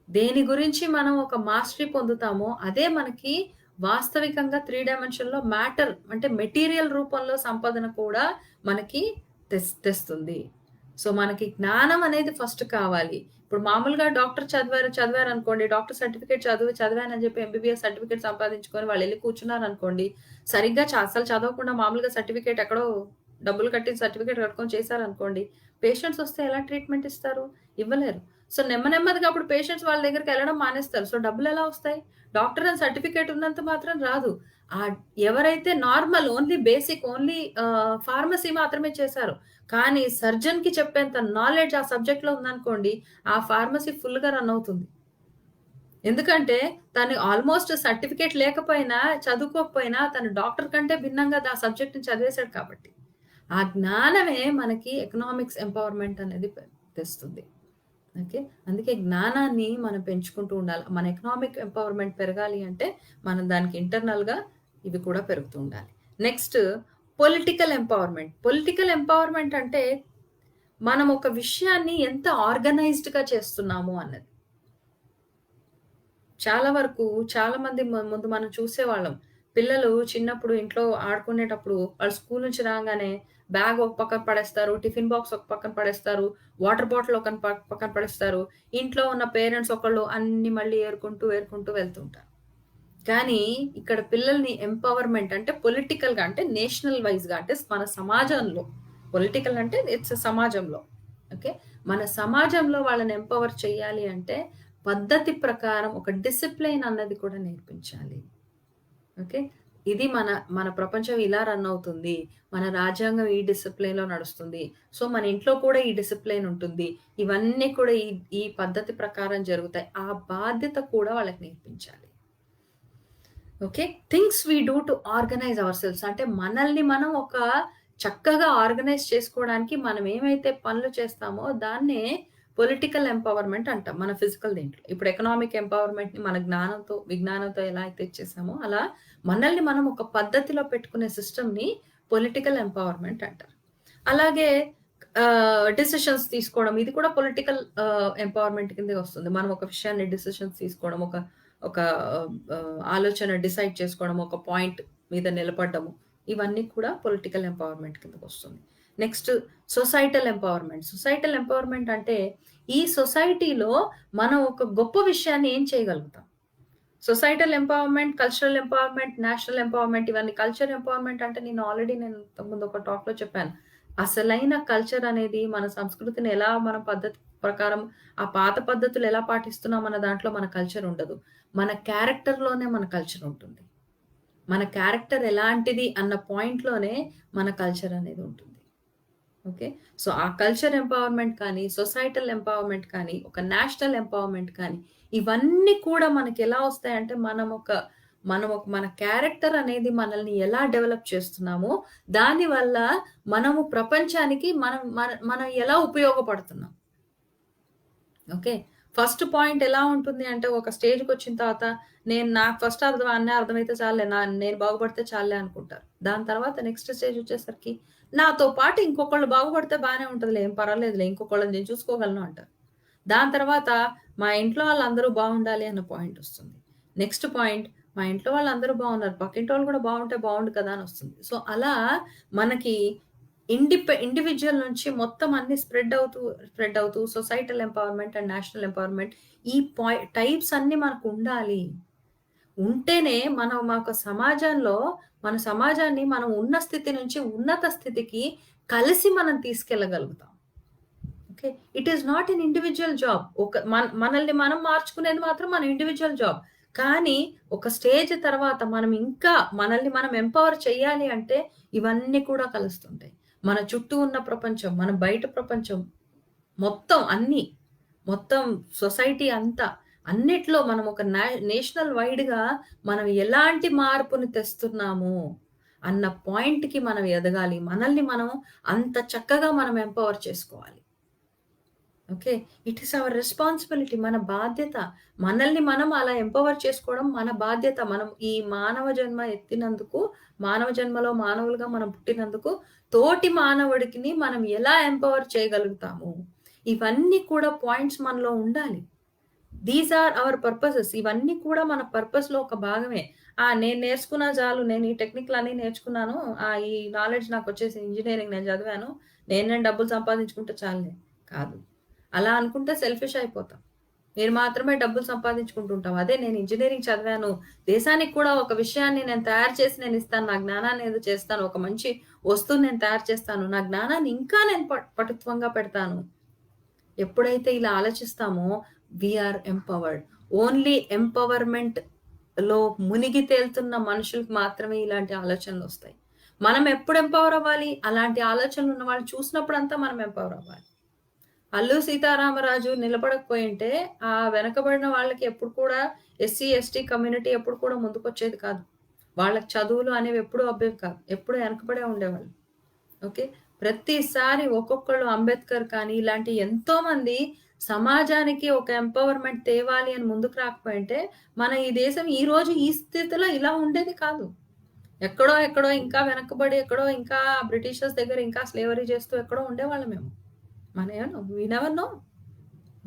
దేని గురించి మనం ఒక మాస్టరీ పొందుతామో, అదే మనకి వాస్తవికంగా 3 డైమెన్షన్‌లో మ్యాటర్ అంటే మెటీరియల్ రూపంలో సంపదన కూడా మనకి తెస్తుంది. సో, మనకి జ్ఞానం అనేది ఫస్ట్ కావాలి. ఇప్పుడు మామూలుగా డాక్టర్ చదివారనుకోండి. డాక్టర్ సర్టిఫికేట్ చదివానని చెప్పి ఎంబీబీఎస్ సర్టిఫికేట్ సంపాదించుకొని వాళ్ళెళ్లి కూర్చున్నారనుకోండి. సరిగ్గా అసలు చదవకుండా మామూలుగా సర్టిఫికేట్ ఎక్కడో డబ్బులు కట్టి సర్టిఫికేట్ కట్టుకొని చేశారనుకోండి. పేషెంట్స్ వస్తే ఎలా ట్రీట్మెంట్ ఇస్తారు? ఇవ్వలేరు. సో, నెమ్మదిగా అప్పుడు పేషెంట్స్ వాళ్ళ దగ్గరికెళ్ళడం మానేస్తారు. సో, డబ్బులెలా వస్తాయి? డాక్టర్ అని సర్టిఫికేట్ ఉన్నంత మాత్రం రాదు. ఎవరైతే normal only basic only pharmacy మాత్రమే చేశారో, కానీ సర్జన్‌కి చెప్పేంత నాలెడ్జ్ ఆ సబ్జెక్ట్‌లో ఉందనుకోండి, ఆ ఫార్మసీ ఫుల్‌గా రన్ అవుతుంది. ఎందుకంటే తను ఆల్‌మోస్ట్ సర్టిఫికేట్ లేకపోయినా, చదువుకోకపోయినా తను డాక్టర్ కంటే భిన్నంగా ఆ సబ్జెక్ట్‌ని చదివేసాడు కాబట్టి. ఆ జ్ఞానమే మనకి ఎకనామిక్స్ ఎంపవర్‌మెంట్ అనేది తెస్తుంది. ఓకే. అందుకే జ్ఞానాన్ని మనం పెంచుకుంటూ ఉండాలి. మన ఎకనామిక్ ఎంపవర్‌మెంట్ పెరగాలి అంటే, మనం దానికి ఇంటర్నల్‌గా ఇవి కూడా పెరుగుతూ ఉండాలి. Next political empowerment. Political empowerment అంటే మనం ఒక విషయాన్ని ఎంత ఆర్గనైజ్డ్‌గా చేస్తున్నాము అన్నది. చాలా వరకు చాలామంది ముందు మనం చూసేవాళ్ళం. పిల్లలు చిన్నప్పుడు ఇంట్లో ఆడుకునేటప్పుడు వాళ్ళు స్కూల్ నుంచి రాంగానే బ్యాగ్ ఒక పక్కన పడేస్తారు. టిఫిన్ బాక్స్ ఒక పక్కన పడేస్తారు. వాటర్ బాటిల్ ఒక పక్కన పడేస్తారు. ఇంట్లో ఉన్న పేరెంట్స్ ఒకళ్ళు అన్నీ మళ్ళీ ఏరుకుంటూ వెళ్తుంటారు. కానీ ఇక్కడ పిల్లల్ని ఎంపవర్‌మెంట్ అంటే పొలిటికల్‌గా అంటే నేషనల్ వైస్‌గా అంటే మన సమాజంలో పొలిటికల్ అంటే ఇట్స్ సమాజంలో. ఓకే. మన సమాజంలో వాళ్ళని ఎంపవర్ చేయాలి అంటే పద్ధతి ప్రకారం ఒక డిసిప్లిన్ అన్నది కూడా నేర్పించాలి. ఓకే. ఇది మన మన ప్రపంచం ఇలా రన్ అవుతుంది. మన రాజ్యాంగం ఈ డిసిప్లిన్‌లో నడుస్తుంది. సో, మన ఇంట్లో కూడా ఈ డిసిప్లిన్ ఉంటుంది. ఇవన్నీ కూడా ఈ పద్ధతి ప్రకారం జరుగుతాయి. ఆ బాధ్యత కూడా వాళ్ళకి నేర్పించాలి. Okay. Things we do to organise ourselves అంటే మనల్ని మనం ఒక చక్కగా ఆర్గనైజ్ చేసుకోవడానికి మనం ఏమైతే పనులు చేస్తామో దాన్నే పొలిటికల్ ఎంపవర్‌మెంట్ అంటాం. మన ఫిజికల్ దీంట్లో. ఇప్పుడు ఎకనామిక్ ఎంపవర్‌మెంట్‌ని మన విజ్ఞానంతో ఎలా అయితే ఇచ్చేసామో అలా మనల్ని మనం ఒక పద్ధతిలో పెట్టుకునే సిస్టమ్‌ని పొలిటికల్ ఎంపవర్‌మెంట్ అంటారు. అలాగే డెసిషన్స్ తీసుకోవడం ఇది కూడా పొలిటికల్ ఎంపవర్‌మెంట్ కిందే వస్తుంది. మనం ఒక విషయాన్ని డెసిషన్స్ తీసుకోవడం ఒక ఒక ఆలోచన డిసైడ్ చేసుకోవడం, ఒక పాయింట్ మీద నిలబడ్డము. ఇవన్నీ కూడా పొలిటికల్ ఎంపవర్‌మెంట్ కిందకొస్తుంది. Next societal empowerment. Societal empowerment అంటే ఈ సొసైటీలో మనం ఒక గొప్ప విషయాన్ని ఏం చేయగలుగుతాం? Societal empowerment, cultural empowerment, national empowerment ఇవన్నీ. కల్చర్ ఎంపవర్‌మెంట్ అంటే నేను ఇంతకుముందు ఒక టాక్‌లో చెప్పాను. అసలైన కల్చర్ అనేది మన సంస్కృతిని ఎలా మన పద్ధతి ప్రకారం ఆ పాత పద్ధతులు ఎలా పాటిస్తున్నాం అన్న దాంట్లో మన కల్చర్ ఉండదు. మన క్యారెక్టర్‌లోనే మన కల్చర్ ఉంటుంది. మన క్యారెక్టర్ ఎలాంటిది అన్న పాయింట్‌లోనే మన కల్చర్ అనేది ఉంటుంది. ఓకే. సో, ఆ కల్చర్ ఎంపవర్‌మెంట్ కానీ, సొసైటల్ ఎంపవర్‌మెంట్ కానీ, ఒక నేషనల్ ఎంపవర్‌మెంట్ కానీ, ఇవన్నీ కూడా మనకెలా వస్తాయంటే మన క్యారెక్టర్ అనేది మనల్ని ఎలా డెవలప్ చేస్తున్నామో, దానివల్ల మనము ప్రపంచానికి మనం ఎలా ఉపయోగపడుతున్నాం. ఓకే. ఫస్ట్ పాయింట్ ఎలా ఉంటుంది అంటే, ఒక స్టేజ్‌కొచ్చిన తర్వాత నాకు ఫస్ట్ అన్నీ అర్థమైతే చాలులే. నేను బాగుపడితే చాలులే అనుకుంటారు. దాని తర్వాత నెక్స్ట్ స్టేజ్ వచ్చేసరికి, నాతో పాటు ఇంకొకళ్ళు బాగుపడితే బానే ఉంటదిలే. ఏం పర్వాలేదులే. ఇంకొకళ్ళని నేను చూసుకోగలను అంటారు. దాని తర్వాత మా ఇంట్లో వాళ్ళందరూ బాగుండాలి అన్న పాయింట్ ఒస్తుంది. నెక్స్ట్ పాయింట్ మా ఇంట్లో వాళ్ళందరూ బాగున్నారు. పక్కింటోళ్ళు కూడా బాగుంటే బాగుండు కదా! అని ఒస్తుంది. సో, అలా మనకి ఇండివిడ్యువల్ నుంచి మొత్తం అన్ని స్ప్రెడ్ అవుతూ societal empowerment and national empowerment ఈ టైప్స్ అన్నీ మనకుండాలి. ఉంటేనే మనం మన సమాజాన్ని మనం ఉన్న స్థితి నుంచి ఉన్నత స్థితికి కలిసి మనం తీసుకెళ్ళగలుగుతాం. Okay. It is not an individual job. మనల్ని మనం మార్చుకునేది మాత్రం మన ఇండివిడ్యువల్ జాబ్. కానీ ఒక స్టేజ్ తర్వాత మనం ఇంకా మనల్ని మనం ఎంపవర్ చేయాలి అంటే ఇవన్నీ కూడా కలుస్తుంటాయి. మన చుట్టూ ఉన్న ప్రపంచం, మన బయట ప్రపంచం మొత్తం అన్నీ. మొత్తం సొసైటీ అంతా. అన్నిట్లో మనం ఒక నేషనల్ వైడ్‌గా మనం ఎలాంటి మార్పుని తెస్తున్నాము అన్న పాయింట్‌కి మనం ఎదగాలి. మనల్ని మనం అంత చక్కగా మనం ఎంపవర్ చేసుకోవాలి. Okay. It is our responsibility. మన బాధ్యత. మనల్ని మనం అలా ఎంపవర్ చేసుకోవడం మన బాధ్యత. మనం ఈ మానవ జన్మ ఎత్తినందుకు, మానవ జన్మలో మానవులుగా మనం పుట్టినందుకు, తోటి మానవుడికిని మనం ఎలా ఎంపవర్ చేయగలుగుతాము? ఇవన్నీ కూడా పాయింట్స్ మనలో ఉండాలి. These are our purposes. ఇవన్నీ కూడా మన పర్పస్‌లో ఒక భాగమే. నేను నేర్చుకున్నా చాలు. నేను ఈ టెక్నిక్‌లన్నీ నేర్చుకున్నాను. ఈ నాలెడ్జ్ నాకొచ్చేసి ఇంజినీరింగ్ నేను చదివాను. నేను డబ్బులు సంపాదించుకుంటే చాలులే. కాదు. అలా అనుకుంటే సెల్ఫిష్ అయిపోతాం. మీరు మాత్రమే డబ్బులు సంపాదించుకుంటూ ఉంటాం. అదే నేను ఇంజినీరింగ్ చదివాను. దేశానికి కూడా ఒక విషయాన్ని నేను తయారు చేసి నేనిస్తాను. నా జ్ఞానాన్ని ఏదో చేస్తాను. ఒక మంచి వస్తువుని నేను తయారు చేస్తాను. నా జ్ఞానాన్ని ఇంకా నేను పటుత్వంగా పెడతాను. ఎప్పుడైతే ఇలా ఆలోచిస్తామో ఆర్ ఎంపవర్డ్. ఓన్లీ ఎంపవర్‌మెంట్‌లో మునిగి తేలుతున్న మనుషులకు మాత్రమే ఇలాంటి ఆలోచనలొస్తాయి. మనం ఎప్పుడు ఎంపవర్ అవ్వాలి? అలాంటి ఆలోచనలు ఉన్న వాళ్ళని చూసినప్పుడంతా మనం ఎంపవర్ అవ్వాలి. అల్లు సీతారామరాజు నిలబడకపోయుంటే, ఆ వెనకబడిన వాళ్ళకి ఎప్పుడు కూడా ఎస్సీ, ఎస్టీ కమ్యూనిటీ ఎప్పుడు కూడా ముందుకొచ్చేది కాదు. వాళ్ళకి చదువులు అనేవి ఎప్పుడూ అబ్బేవి కాదు. ఎప్పుడూ వెనకబడే ఉండేవాళ్ళు. ఓకే. ప్రతిసారి ఒక్కొక్కళ్ళు అంబేద్కర్ కానీ, ఇలాంటి ఎంతోమంది సమాజానికి ఒక ఎంపవర్‌మెంట్ తేవాలి అని ముందుకు రాకపోయుంటే, మన ఈ దేశం ఈరోజు ఈ స్థితిలో ఇలా ఉండేది కాదు. ఎక్కడో, ఎక్కడో ఇంకా వెనకబడి ఎక్కడో ఇంకా బ్రిటిషర్స్ దగ్గర ఇంకా స్లేవరీ చేస్తూ ఎక్కడో ఉండేవాళ్ళం మేము. We never know.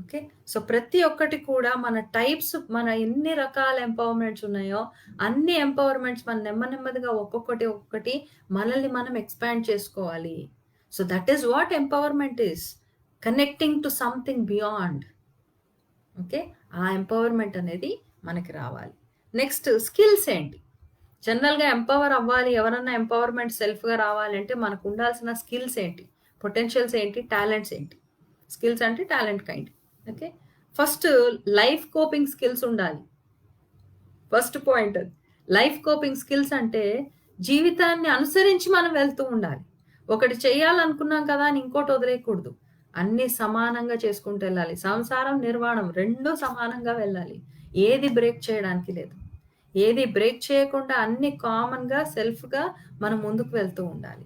Okay. So, ప్రతి ఒక్కటి కూడా మన టైప్స్ మన ఎన్ని రకాల ఎంపవర్‌మెంట్స్ ఉన్నాయో, అన్ని ఎంపవర్‌మెంట్స్ మనం నెమ్మదిగా ఒక్కొక్కటి, ఒక్కొక్కటి మనల్ని మనం ఎక్స్‌పాండ్ చేసుకోవాలి. So, that is what empowerment is. Connecting to something beyond. Okay. ఆ ఎంపవర్‌మెంట్ అనేది మనకి రావాలి. నెక్స్ట్ స్కిల్స్ ఏంటి? జనరల్‌గా ఎంపవర్ అవ్వాలి. ఎవరన్నా ఎంపవర్‌మెంట్ సెల్ఫ్‌గా రావాలంటే మనకుండాల్సిన స్కిల్స్ ఏంటి? పొటెన్షియల్స్ ఏంటి? టాలెంట్స్ ఏంటి? స్కిల్స్ అంటే talent kind. Okay. First life coping skills ఉండాలి. ఫస్ట్ పాయింట్ అది. లైఫ్ కోపింగ్ స్కిల్స్ అంటే జీవితాన్ని అనుసరించి మనం వెళ్తూ ఉండాలి. ఒకటి చేయాలనుకున్నాం కదా అని ఇంకోటి వదిలేయకూడదు. అన్నీ సమానంగా చేసుకుంటూ వెళ్ళాలి. సంసారం, నిర్వాణం 2 సమానంగా వెళ్ళాలి. ఏది బ్రేక్ చేయడానికి లేదు. ఏది బ్రేక్ చేయకుండా అన్ని కామన్‌గా, సెల్ఫ్‌గా మనం ముందుకు వెళ్తూ ఉండాలి.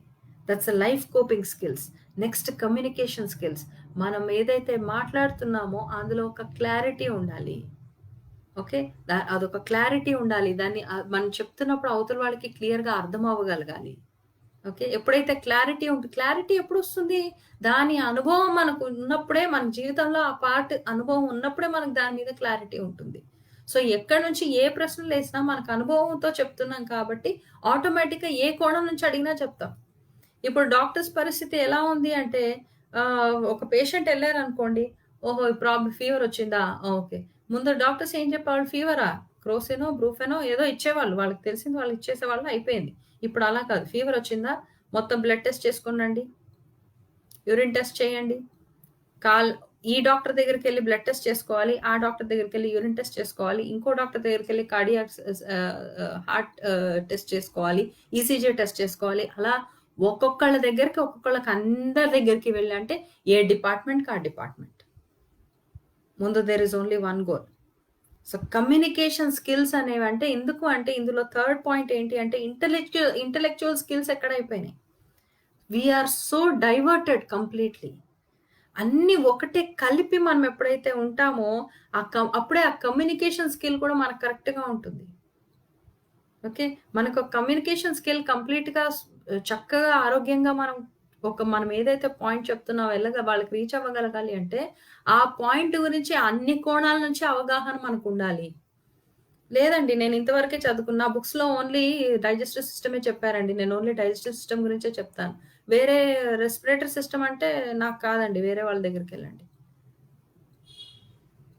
That's a life coping skills. Next communication skills. మనం ఏదైతే మాట్లాడుతున్నామో అందులో ఒక క్లారిటీ ఉండాలి. ఓకే. అదొక క్లారిటీ ఉండాలి. దాన్ని మనం చెప్తున్నప్పుడు అవతల వాళ్ళకి క్లియర్‌గా అర్థం అవ్వగలగాలి. ఓకే. ఎప్పుడైతే క్లారిటీ ఎప్పుడొస్తుంది? దాని అనుభవం మనకు ఉన్నప్పుడే మన జీవితంలో ఆ పార్ట్ అనుభవం ఉన్నప్పుడే మనకు దాని మీద క్లారిటీ ఉంటుంది. సో, ఎక్కడి నుంచి ఏ ప్రశ్నలేసినా మనకు అనుభవంతో చెప్తున్నాం కాబట్టి ఆటోమేటిక్‌గా ఏ కోణం నుంచి అడిగినా చెప్తాం. ఇప్పుడు డాక్టర్స్ పరిస్థితి ఎలా ఉంది అంటే ఒక పేషెంట్ ఎళ్లారనుకోండి. ఓహో! ఫీవర్ వచ్చిందా? ఓకే. ముందు డాక్టర్స్ ఏం చెప్పేవాళ్ళు? ఫీవరా? క్రోసినో, బ్రూఫెనో ఏదో ఇచ్చేవాళ్ళు. వాళ్ళకి తెలిసింది వాళ్ళు ఇచ్చేసేవాళ్ళు అయిపోయింది. ఇప్పుడు అలా కాదు. ఫీవర్ వచ్చిందా? మొత్తం బ్లడ్ టెస్ట్ చేసుకొని రండి. యూరిన్ టెస్ట్ చేయండి. కాల్ ఈ డాక్టర్ దగ్గరికెళ్లి బ్లడ్ టెస్ట్ చేసుకోవాలి. ఆ డాక్టర్ దగ్గరికెళ్లి యూరిన్ టెస్ట్ చేసుకోవాలి. ఇంకో డాక్టర్ దగ్గరికెళ్లి కార్డియాక్ హార్ట్ టెస్ట్ చేసుకోవాలి. ఈసీజీ టెస్ట్ చేసుకోవాలి. అలా ఒక్కొక్కళ్ళ దగ్గరికి ఒక్కొక్కళ్ళకి అందరి దగ్గరికి వెళ్లి అంటే ఏ డిపార్ట్‌మెంట్‌కి ఆ డిపార్ట్‌మెంట్. ముందు there is only one goal. So, communication skills అనేవంటే ఎందుకు అంటే ఇందులో థర్డ్ పాయింట్ ఏంటి అంటే ఇంటలెక్చువల్ స్కిల్స్ ఎక్కడైపోయినాయి. We are so diverted completely. అన్నీ ఒకటే కలిపి మనం ఎప్పుడైతే ఉంటామో, అప్పుడే ఆ కమ్యూనికేషన్ స్కిల్ కూడా మనకు కరెక్ట్‌గా ఉంటుంది. ఓకే. మనకు కమ్యూనికేషన్ స్కిల్ కంప్లీట్‌గా చక్కగా ఆరోగ్యంగా మనం ఏదైతే పాయింట్ చెప్తున్నామో వాళ్ళకి రీచ్ అవ్వగలగాలి అంటే, ఆ పాయింట్ గురించి అన్ని కోణాల నుంచి అవగాహన మనకుండాలి. లేదండి. నేను ఇంతవరకే చదువుకున్నా. బుక్స్‌లో ఓన్లీ డైజెస్టివ్ సిస్టమే చెప్పారండి. నేను ఓన్లీ డైజెస్టివ్ సిస్టమ్ గురించే చెప్తాను. వేరే రెస్పిరేటరీ సిస్టమ్ అంటే నాకు కాదండి. వేరే వాళ్ళ దగ్గరికెళ్ళండి.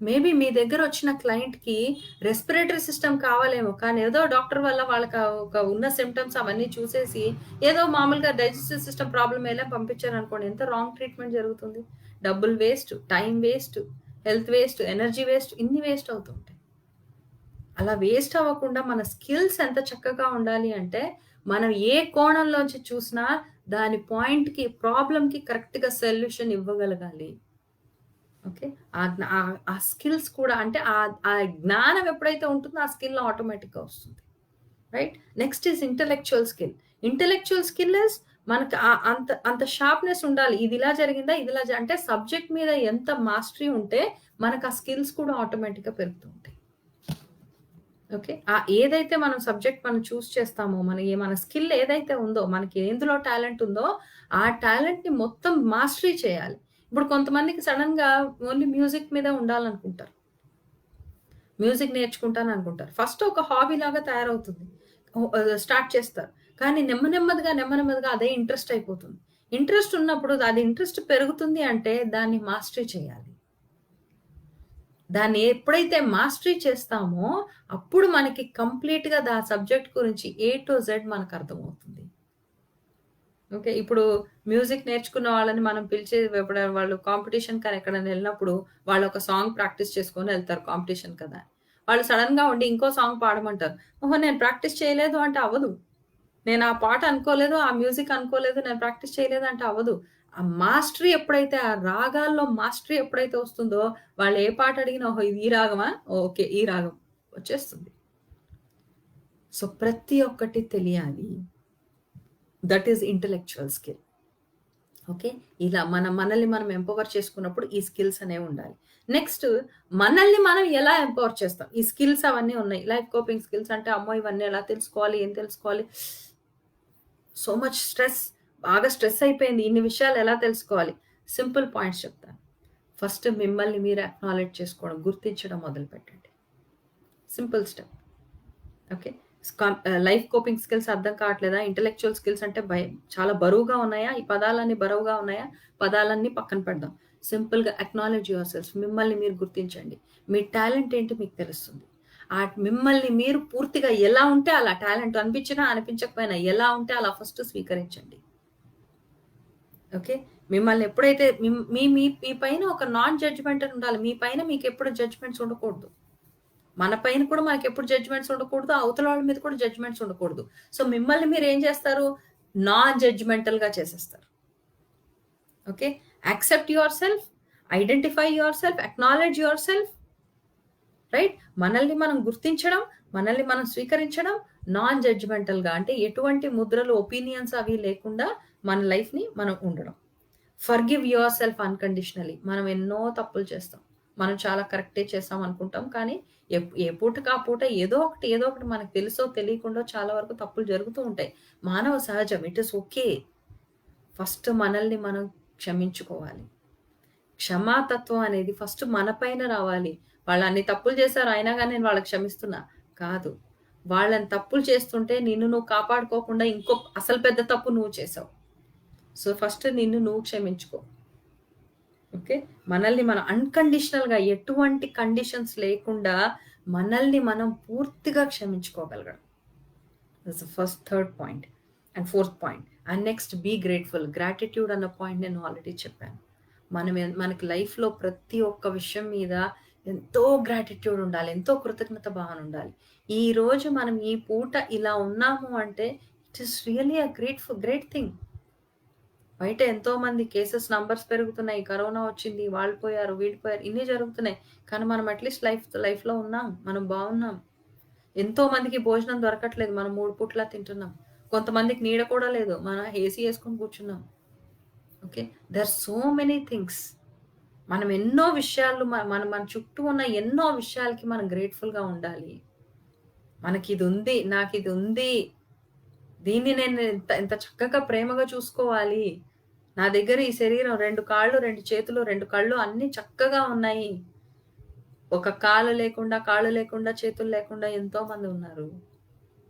మేబీ మీ దగ్గరొచ్చిన క్లయింట్‌కి రెస్పిరేటరీ సిస్టమ్ కావాలేమో. కానీ ఏదో డాక్టర్ వల్ల వాళ్ళకి ఒక ఉన్న సింప్టమ్స్ అవన్నీ చూసేసి ఏదో మామూలుగా డైజెస్టివ్ సిస్టమ్ ప్రాబ్లమేలా పంపించారనుకోండి. ఎంత రాంగ్ ట్రీట్‌మెంట్ జరుగుతుంది. డబ్బులు waste, time waste, health waste, energy waste ఇన్ని వేస్ట్ అవుతుంటాయి. అలా వేస్ట్ అవ్వకుండా మన స్కిల్స్ ఎంత చక్కగా ఉండాలి అంటే, మనం ఏ కోణంలోంచి చూసినా దాని పాయింట్‌కి, ప్రాబ్లమ్‌కి కరెక్ట్‌గా సొల్యూషన్ ఇవ్వగలగాలి. ఓకే. ఆ స్కిల్స్ కూడా అంటే ఆ జ్ఞానం ఎప్పుడైతే ఉంటుందో ఆ స్కిల్ ఆటోమేటిక్‌గా వస్తుంది. Right? Next is intellectual skill. Intellectual skill is మనకు అంత అంత షార్ప్‌నెస్ ఉండాలి. ఇది ఇలా జరిగిందా? ఇది ఇలా అంటే సబ్జెక్ట్ మీద ఎంత మాస్టరీ ఉంటే మనకు ఆ స్కిల్స్ కూడా ఆటోమేటిక్‌గా పెరుగుతూ ఉంటాయి. ఓకే. ఏదైతే మనం చూజ్ చేస్తామో, మన స్కిల్ ఏదైతే ఉందో, మనకి ఎందులో టాలెంట్ ఉందో, ఆ టాలెంట్‌ని మొత్తం మాస్టరీ చేయాలి. ఇప్పుడు కొంతమందికి సడెన్‌గా ఓన్లీ మ్యూజిక్ మీదే ఉండాలనుకుంటారు. మ్యూజిక్ నేర్చుకుంటాననుకుంటారు. ఫస్ట్ ఒక హాబీలాగా తయారవుతుంది. స్టార్ట్ చేస్తారు. కానీ నెమ్మదిగా అదే ఇంట్రెస్ట్ అయిపోతుంది. ఇంట్రెస్ట్ ఉన్నప్పుడు అది ఇంట్రెస్ట్ పెరుగుతుంది అంటే దాన్ని మాస్టరీ చేయాలి. దాన్ని ఎప్పుడైతే మాస్టరీ చేస్తామో, అప్పుడు మనకి కంప్లీట్‌గా సబ్జెక్ట్ గురించి ఏ టు జెడ్ మనకర్థమవుతుంది. ఓకే. ఇప్పుడు మ్యూజిక్ నేర్చుకున్న వాళ్ళని మనం పిలిచి ఎప్పుడైనా వాళ్ళు కాంపిటీషన్‌కని ఎక్కడైనా ఎళ్ళినప్పుడు, వాళ్ళొక సాంగ్ ప్రాక్టీస్ చేసుకొని ఎళ్తారు కాంపిటీషన్ కదా! వాళ్ళు సడెన్‌గా ఉండి ఇంకో సాంగ్ పాడమంటారు. ఓహో! నేను ప్రాక్టీస్ చేయలేదు అంటే అవ్వదు. నేను ఆ పాట అనుకోలేదు, ఆ మ్యూజిక్ అనుకోలేదు, నేను ప్రాక్టీస్ చేయలేదు అంటే అవ్వదు. ఆ మాస్టరీ ఎప్పుడైతే ఆ రాగాల్లో మాస్టరీ ఎప్పుడైతే వస్తుందో, వాళ్ళు ఏ పాట అడిగినా ఓహో! ఇది ఈ రాగమా? ఓకే. ఈ రాగం వచ్చేస్తుంది. సో, ప్రతి ఒక్కటి తెలియాలి. That is intellectual skill. Okay. ఇలా మనల్ని మనం ఎంపవర్ చేసుకున్నప్పుడు ఈ స్కిల్స్ అనేవి ఉండాలి. నెక్స్ట్ మనల్ని మనం ఎలా ఎంపవర్ చేస్తాం? ఈ స్కిల్స్ అవన్నీ ఉన్నాయి. లైఫ్ కోపింగ్ స్కిల్స్ అంటే అమ్మో! ఇవన్నీ ఎలా తెలుసుకోవాలి? ఏం తెలుసుకోవాలి? So much stress. బాగా స్ట్రెస్ అయిపోయింది. ఇన్ని విషయాలు ఎలా తెలుసుకోవాలి? సింపుల్ పాయింట్స్ చెప్తాను. ఫస్ట్ మిమ్మల్ని మీరు అక్నాలెడ్జ్ చేసుకోవడం, గుర్తించడం మొదలుపెట్టండి. Simple step. Okay. Life coping skills అర్థం కావట్లేదా? ఇంటలెక్చువల్ స్కిల్స్ అంటే చాలా బరువుగా ఉన్నాయా? ఈ పదాలన్నీ బరువుగా ఉన్నాయా? పదాలన్నీ పక్కన పెడదాం. సింపుల్‌గా అక్నాలెడ్జ్ యువర్ సెల్ఫ్. మిమ్మల్ని మీరు గుర్తించండి. మీ టాలెంట్ ఏంటి మీకు తెలుస్తుంది. మిమ్మల్ని మీరు పూర్తిగా ఎలా ఉంటే అలా, టాలెంట్ అనిపించినా, అనిపించకపోయినా ఎలా ఉంటే అలా ఫస్ట్ స్వీకరించండి. ఓకే. మిమ్మల్ని ఎప్పుడైతే మీ మీ మీ పైన ఒక నాన్ జడ్జ్‌మెంటల్ ఉండాలి. మీ పైన మీకెప్పుడు జడ్జ్‌మెంట్స్ ఉండకూడదు. మన పైన కూడా మనకెప్పుడు జడ్జ్‌మెంట్స్ ఉండకూడదు. అవతల వాళ్ళ మీద కూడా జడ్జ్‌మెంట్స్ ఉండకూడదు. సో, మిమ్మల్ని మీరేం చేస్తారు? నాన్ జడ్జ్‌మెంటల్‌గా చేసేస్తారు. Okay. Accept your self, identify your self, acknowledge your self. Right? మనల్ని మనం గుర్తించడం, మనల్ని మనం స్వీకరించడం, నాన్ జడ్జ్‌మెంటల్‌గా అంటే ఎటువంటి ముద్రలు, ఒపీనియన్స్ అవి లేకుండా మన లైఫ్‌ని మనం ఉండడం. Forgive your self unconditionally. మనం ఎన్నో తప్పులు చేస్తాం. మనం చాలా కరెక్టే చేసాం అనుకుంటాం. కానీ ఏ పూటకి ఆ పూట ఏదో ఒకటి మనకు తెలుసో తెలియకుండో చాలా వరకు తప్పులు జరుగుతూ ఉంటాయి. మానవ సహజం. It is okay. ఫస్ట్ మనల్ని మనం క్షమించుకోవాలి. క్షమాతత్వం అనేది ఫస్ట్ మన పైన రావాలి. వాళ్ళన్ని తప్పులు చేశారు అయినా గాని నేను వాళ్ళకి క్షమిస్తున్నా. కాదు. వాళ్ళని తప్పులు చేస్తుంటే నిన్ను నువ్వు కాపాడుకోకుండా ఇంకో అసలు పెద్ద తప్పు నువ్వు చేసావు. సో, ఫస్ట్ నిన్ను నువ్వు క్షమించుకో. ఓకే. మనల్ని మనం అన్‌కండిషనల్‌గా ఎటువంటి కండిషన్స్ లేకుండా మనల్ని మనం పూర్తిగా క్షమించుకోగలగడం. That's the first, third point and fourth point. And next be grateful. Gratitude అన్న పాయింట్ నేను ఆల్రెడీ చెప్పాను. మనకి లైఫ్‌లో ప్రతి ఒక్క విషయం మీద ఎంతో గ్రాటిట్యూడ్ ఉండాలి. ఎంతో కృతజ్ఞత భావన ఉండాలి. ఈరోజు మనం ఈ పూట ఇలా ఉన్నాము అంటే it is really great thing. బయట ఎంతోమంది కేసెస్ నంబర్స్ పెరుగుతున్నాయి. కరోనా వచ్చింది. వాళ్ళు పోయారు, వీళ్ళు పోయారు. ఇన్ని జరుగుతున్నాయి. కానీ మనం అట్‌లీస్ట్ లైఫ్‌లో ఉన్నాం. మనం బాగున్నాం. ఎంతో మందికి భోజనం దొరకట్లేదు. మనం 3 పూట్ల తింటున్నాం. కొంతమందికి నీడ కూడా లేదు. మనం ఏసీ యేసుకొని కూర్చున్నాం. Okay. There are so many things. మనం ఎన్నో విషయాలు మన మన చుట్టూ ఉన్న ఎన్నో విషయాలకి మనం గ్రేట్‌ఫుల్‌గా ఉండాలి. మనకిదుంది. నాకిదుంది. దీన్ని నేను ఇంత ఇంత చక్కగా ప్రేమగా చూసుకోవాలి. నా దగ్గర ఈ శరీరం 2 కాళ్ళు, 2 చేతులు, 2 కళ్ళు అన్నీ చక్కగా ఉన్నాయి. ఒక కాళ్ళు లేకుండా, చేతులు లేకుండా ఎంతోమంది ఉన్నారు.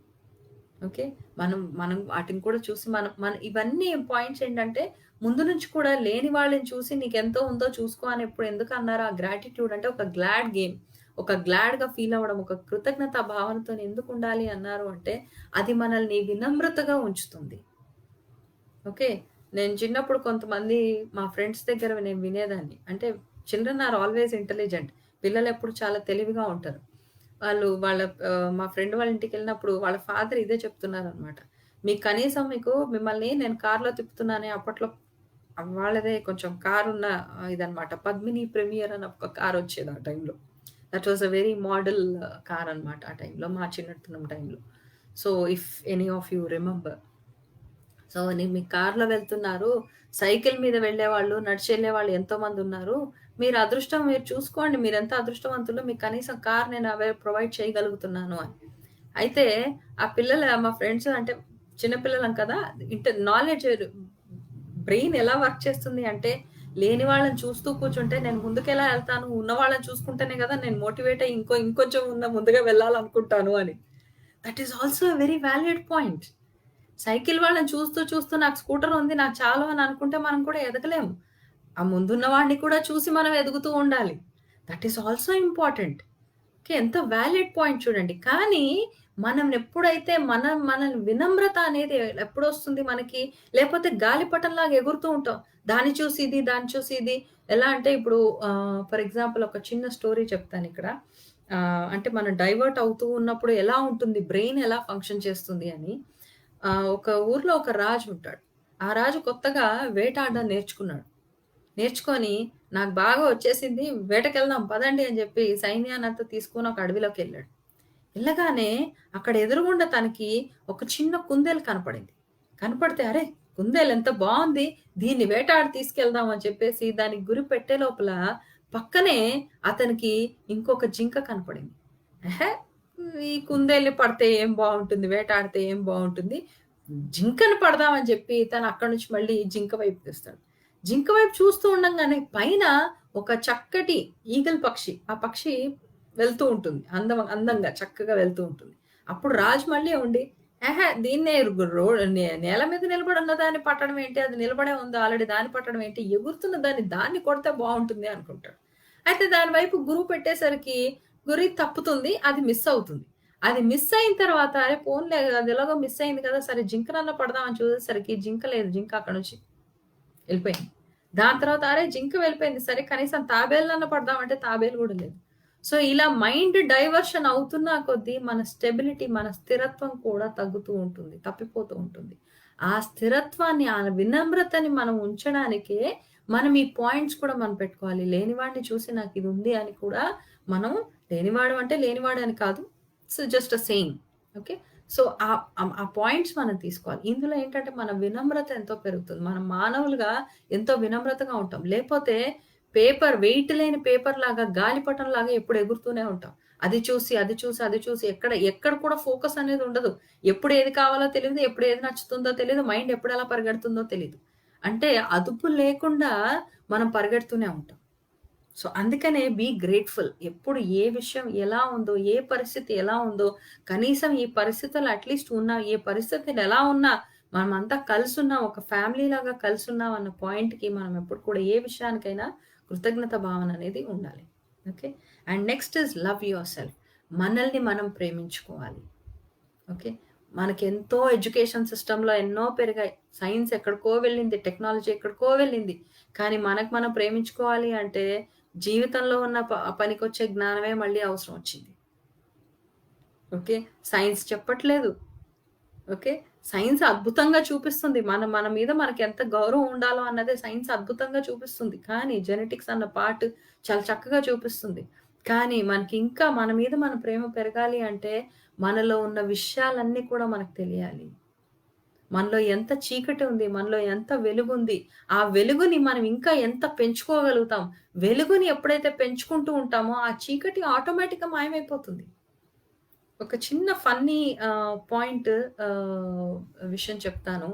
ఓకే. మనం వాటిని కూడా చూసి మనం మన ఇవన్నీ పాయింట్స్ ఏంటంటే, ముందు నుంచి కూడా లేని వాళ్ళని చూసి నీకెంతో ఉందో చూసుకో అని ఇప్పుడు ఎందుకన్నారు? ఆ గ్రాటిట్యూడ్ అంటే ఒక గ్లాడ్ గేమ్. ఒక గ్లాడ్‌గా ఫీల్ అవ్వడం, ఒక కృతజ్ఞత భావనతోని ఎందుకుండాలి అన్నారు అంటే, అది మనల్ని వినమ్రతగా ఉంచుతుంది. ఓకే. నేను చిన్నప్పుడు కొంతమంది మా ఫ్రెండ్స్ దగ్గర నేను వినేదాన్ని. అంటే చిల్డ్రన్ ఆర్ ఆల్‌వేస్ ఇంటెలిజెంట్. పిల్లలెప్పుడు చాలా తెలివిగా ఉంటారు. వాళ్ళ మా ఫ్రెండ్ వాళ్ళ ఇంటికెళ్ళినప్పుడు వాళ్ళ ఫాదర్ ఇదే చెప్తున్నారనమాట. మీకు మిమ్మల్ని నేను కార్‌లో తిప్పుతున్నానే అప్పట్లో వాళ్ళదే కొంచెం కారున్న ఇదనమాట. 'పద్మిని ప్రీమియర్' అని ఒక కారొచ్చేది ఆ టైంలో. That was a very model car అనమాట ఆ టైంలో. మా చిన్నతనం టైంలో. So, if any of you remember. So, మీ కార్‌లో వెళ్తున్నారు. సైకిల్ మీద వెళ్ళేవాళ్ళు, నడిచెళ్ళేవాళ్ళు ఎంతోమందున్నారు. మీరు చూసుకోండి. మీరెంత అదృష్టవంతులో మీకు కనీసం కార్ నేను ప్రొవైడ్ చేయగలుగుతున్నాను అని. అయితే మా ఫ్రెండ్స్ అంటే చిన్న పిల్లలం కదా! నాలెడ్జ్ బ్రెయిన్ ఎలా వర్క్ చేస్తుంది అంటే, లేని వాళ్ళని చూస్తూ కూర్చుంటే నేను ముందుకెలా ఎళ్తాను? ఉన్న వాళ్ళని చూసుకుంటేనే కదా నేను మోటివేట్ అయ్యి ఇంకొంచెం ముందుగా వెళ్ళాలనుకుంటాను అని. That is also a very valid point. Cycle వాళ్ళని చూస్తూ నాకు స్కూటర్ ఉంది. నాకు చాలు అని అనుకుంటే మనం కూడా ఎదగలేము. ఆ ముందున్న వాడిని కూడా చూసి మనం ఎదుగుతూ ఉండాలి. That is also important. Okay. ఎంత వాలిడ్ పాయింట్ చూడండి. కానీ మనం ఎప్పుడైతే మన వినమ్రత అనేది ఎప్పుడొస్తుంది మనకి? లేపోతే గాలిపటంలాగా ఎగురుతూ ఉంటాం. దాన్ని చూసి ఇది, దాన్ని చూసి ఇది. ఎలా అంటే ఇప్పుడు ఫర్ ఎగ్జాంపుల్ ఒక చిన్న స్టోరీ చెప్తానిక్కడ. అంటే మనం డైవర్ట్ అవుతూ ఉన్నప్పుడు ఎలా ఉంటుంది? బ్రెయిన్ ఎలా ఫంక్షన్ చేస్తుంది అని. ఒక ఊర్లో ఒక రాజు ఉంటాడు. ఆ రాజు కొత్తగా వేటాడడం నేర్చుకున్నాడు. నేర్చుకొని నాకు బాగా వచ్చేసింది వేటకెళ్దాం పదండి అని జెప్పి సైన్యాన్నంతా తీసుకొని ఒక అడవిలోకెళ్ళాడు. ఎళ్ళగానే అక్కడ ఎదురుగుండా తనకి ఒక చిన్న కుందేలు కనపడింది. కనపడితే అరే! కుందేలు ఎంత బావుంది. దీన్ని వేటాడి తీసుకెళ్దాం అని చెప్పేసి దానికి గురి పెట్టే లోపల పక్కనే అతనికి ఇంకొక జింక కనపడింది. ఎహే! ఈ కుందేలుని పడితే ఏం బావుంటుంది, వేటాడితే ఏం బావుంటుంది. జింకను పడదామని చెప్పి తను అక్కడి నుంచి మళ్ళీ జింక వైపు తీస్తాడు. జింక వైపు చూస్తూ ఉండంగానే పైన ఒక చక్కటి ఈగల్ పక్షి, ఆ పక్షి వెళ్తూ ఉంటుంది. అందంగా చక్కగా వెళ్తూ ఉంటుంది. అప్పుడు రాజు మళ్ళీ ఉండి, "ఎహే! దీన్నే నేల మీద నిలబడి ఉన్న దాన్ని పట్టడం ఏంటి? అది నిలబడే ఉంది ఆల్రెడీ. దాన్ని పట్టడం ఏంటి? ఎగురుతున్న దాన్ని కొడితే బావుంటుంది" అనుకుంటాడు. అయితే దాని వైపు గురి పెట్టేసరికి గురి తప్పుతుంది. అది మిస్ అవుతుంది. అది మిస్ అయిన తర్వాత అరే పోనీలే అది ఎలాగో మిస్ అయింది కదా! సరే జింకనన్నా పడదామని చూసేసరికి జింక లేదు. జింక అక్కడి నుంచి ఎళ్ళిపోయింది. దాని తర్వాత అరే! జింక వెళ్ళిపోయింది. సరే కనీసం తాబేలునన్నా పడదామంటే తాబేలు గూడా లేదు. సో, ఇలా మైండ్ డైవర్షన్ అవుతున్న కొద్దీ మన స్టెబిలిటీ, మన స్థిరత్వం కూడా తగ్గుతూ ఉంటుంది. తప్పిపోతూ ఉంటుంది. ఆ స్థిరత్వాన్ని, ఆ వినమ్రతని మనం ఉంచడానికే మనం ఈ పాయింట్స్ కూడా మనం పెట్టుకోవాలి. లేనివాడిని చూసి నాకిదుంది అని కూడా మనం లేనివాడు అంటే లేనివాడు అని కాదు. It's just a saying. Okay. So, ఆ పాయింట్స్ మనం తీసుకోవాలి. ఇందులో ఏంటంటే మన వినమ్రత ఎంతో పెరుగుతుంది. మనం మానవులుగా ఎంతో వినమ్రతగా ఉంటాం. లేపోతే వెయిట్ లేని పేపర్‌లాగా గాలిపటంలాగా ఎప్పుడు ఎగురుతూనే ఉంటాం. అది చూసి, అది చూసి, అది చూసి ఎక్కడ కూడా ఫోకస్ అనేది ఉండదు. ఎప్పుడు ఏది కావాలో తెలీదు. ఎప్పుడు ఏది నచ్చుతుందో తెలీదు. మైండ్ ఎప్పుడు ఎలా పరిగెడుతుందో తెలీదు. అంటే అదుపు లేకుండా మనం పరిగెడుతూనే ఉంటాం. సో, అందుకనే బీ గ్రేట్‌ఫుల్. ఎప్పుడు ఏ విషయం ఎలా ఉందో, ఏ పరిస్థితి ఎలా ఉందో, కనీసం ఈ పరిస్థితులు అట్‌లీస్ట్ ఏ పరిస్థితులు ఎలా ఉన్నా మనమంతా కలిసున్నాం. ఒక ఫ్యామిలీలాగా కలిసున్నాం అన్న పాయింట్‌కి మనం ఎప్పుడు కూడా ఏ విషయానికైనా కృతజ్ఞత భావన అనేది ఉండాలి. Okay. And next is love yourself. మనల్ని మనం ప్రేమించుకోవాలి. ఓకే. మనకెంతో ఎడ్యుకేషన్ సిస్టమ్‌లో ఎన్నో పెరిగాయి. సైన్స్ ఎక్కడికో వెళ్ళింది. టెక్నాలజీ ఎక్కడికో వెళ్ళింది. కానీ మనకు మనం ప్రేమించుకోవాలి అంటే జీవితంలో ఉన్న పనికొచ్చే జ్ఞానమే మళ్ళీ అవసరం వచ్చింది. ఓకే. సైన్స్ చెప్పట్లేదు. ఓకే. సైన్స్ అద్భుతంగా చూపిస్తుంది. మన మీద మనకెంత గౌరవం ఉండాలో అన్నదే సైన్స్ అద్భుతంగా చూపిస్తుంది. కానీ జెనెటిక్స్ అన్న పార్ట్ చాలా చక్కగా చూపిస్తుంది. కానీ మనకింకా మన మీద మన ప్రేమ పెరగాలి అంటే మనలో ఉన్న విషయాలన్నీ కూడా మనకు తెలియాలి. మనలో ఎంత చీకటి ఉంది, మనలో ఎంత వెలుగుంది, ఆ వెలుగుని మనం ఇంకా ఎంత పెంచుకోగలుగుతాం. వెలుగుని ఎప్పుడైతే పెంచుకుంటూ ఉంటామో ఆ చీకటి ఆటోమేటిక్‌గా మాయమైపోతుంది. ఒక చిన్న ఫన్నీ పాయింట్ ఆహ్, విషయం చెప్తాను.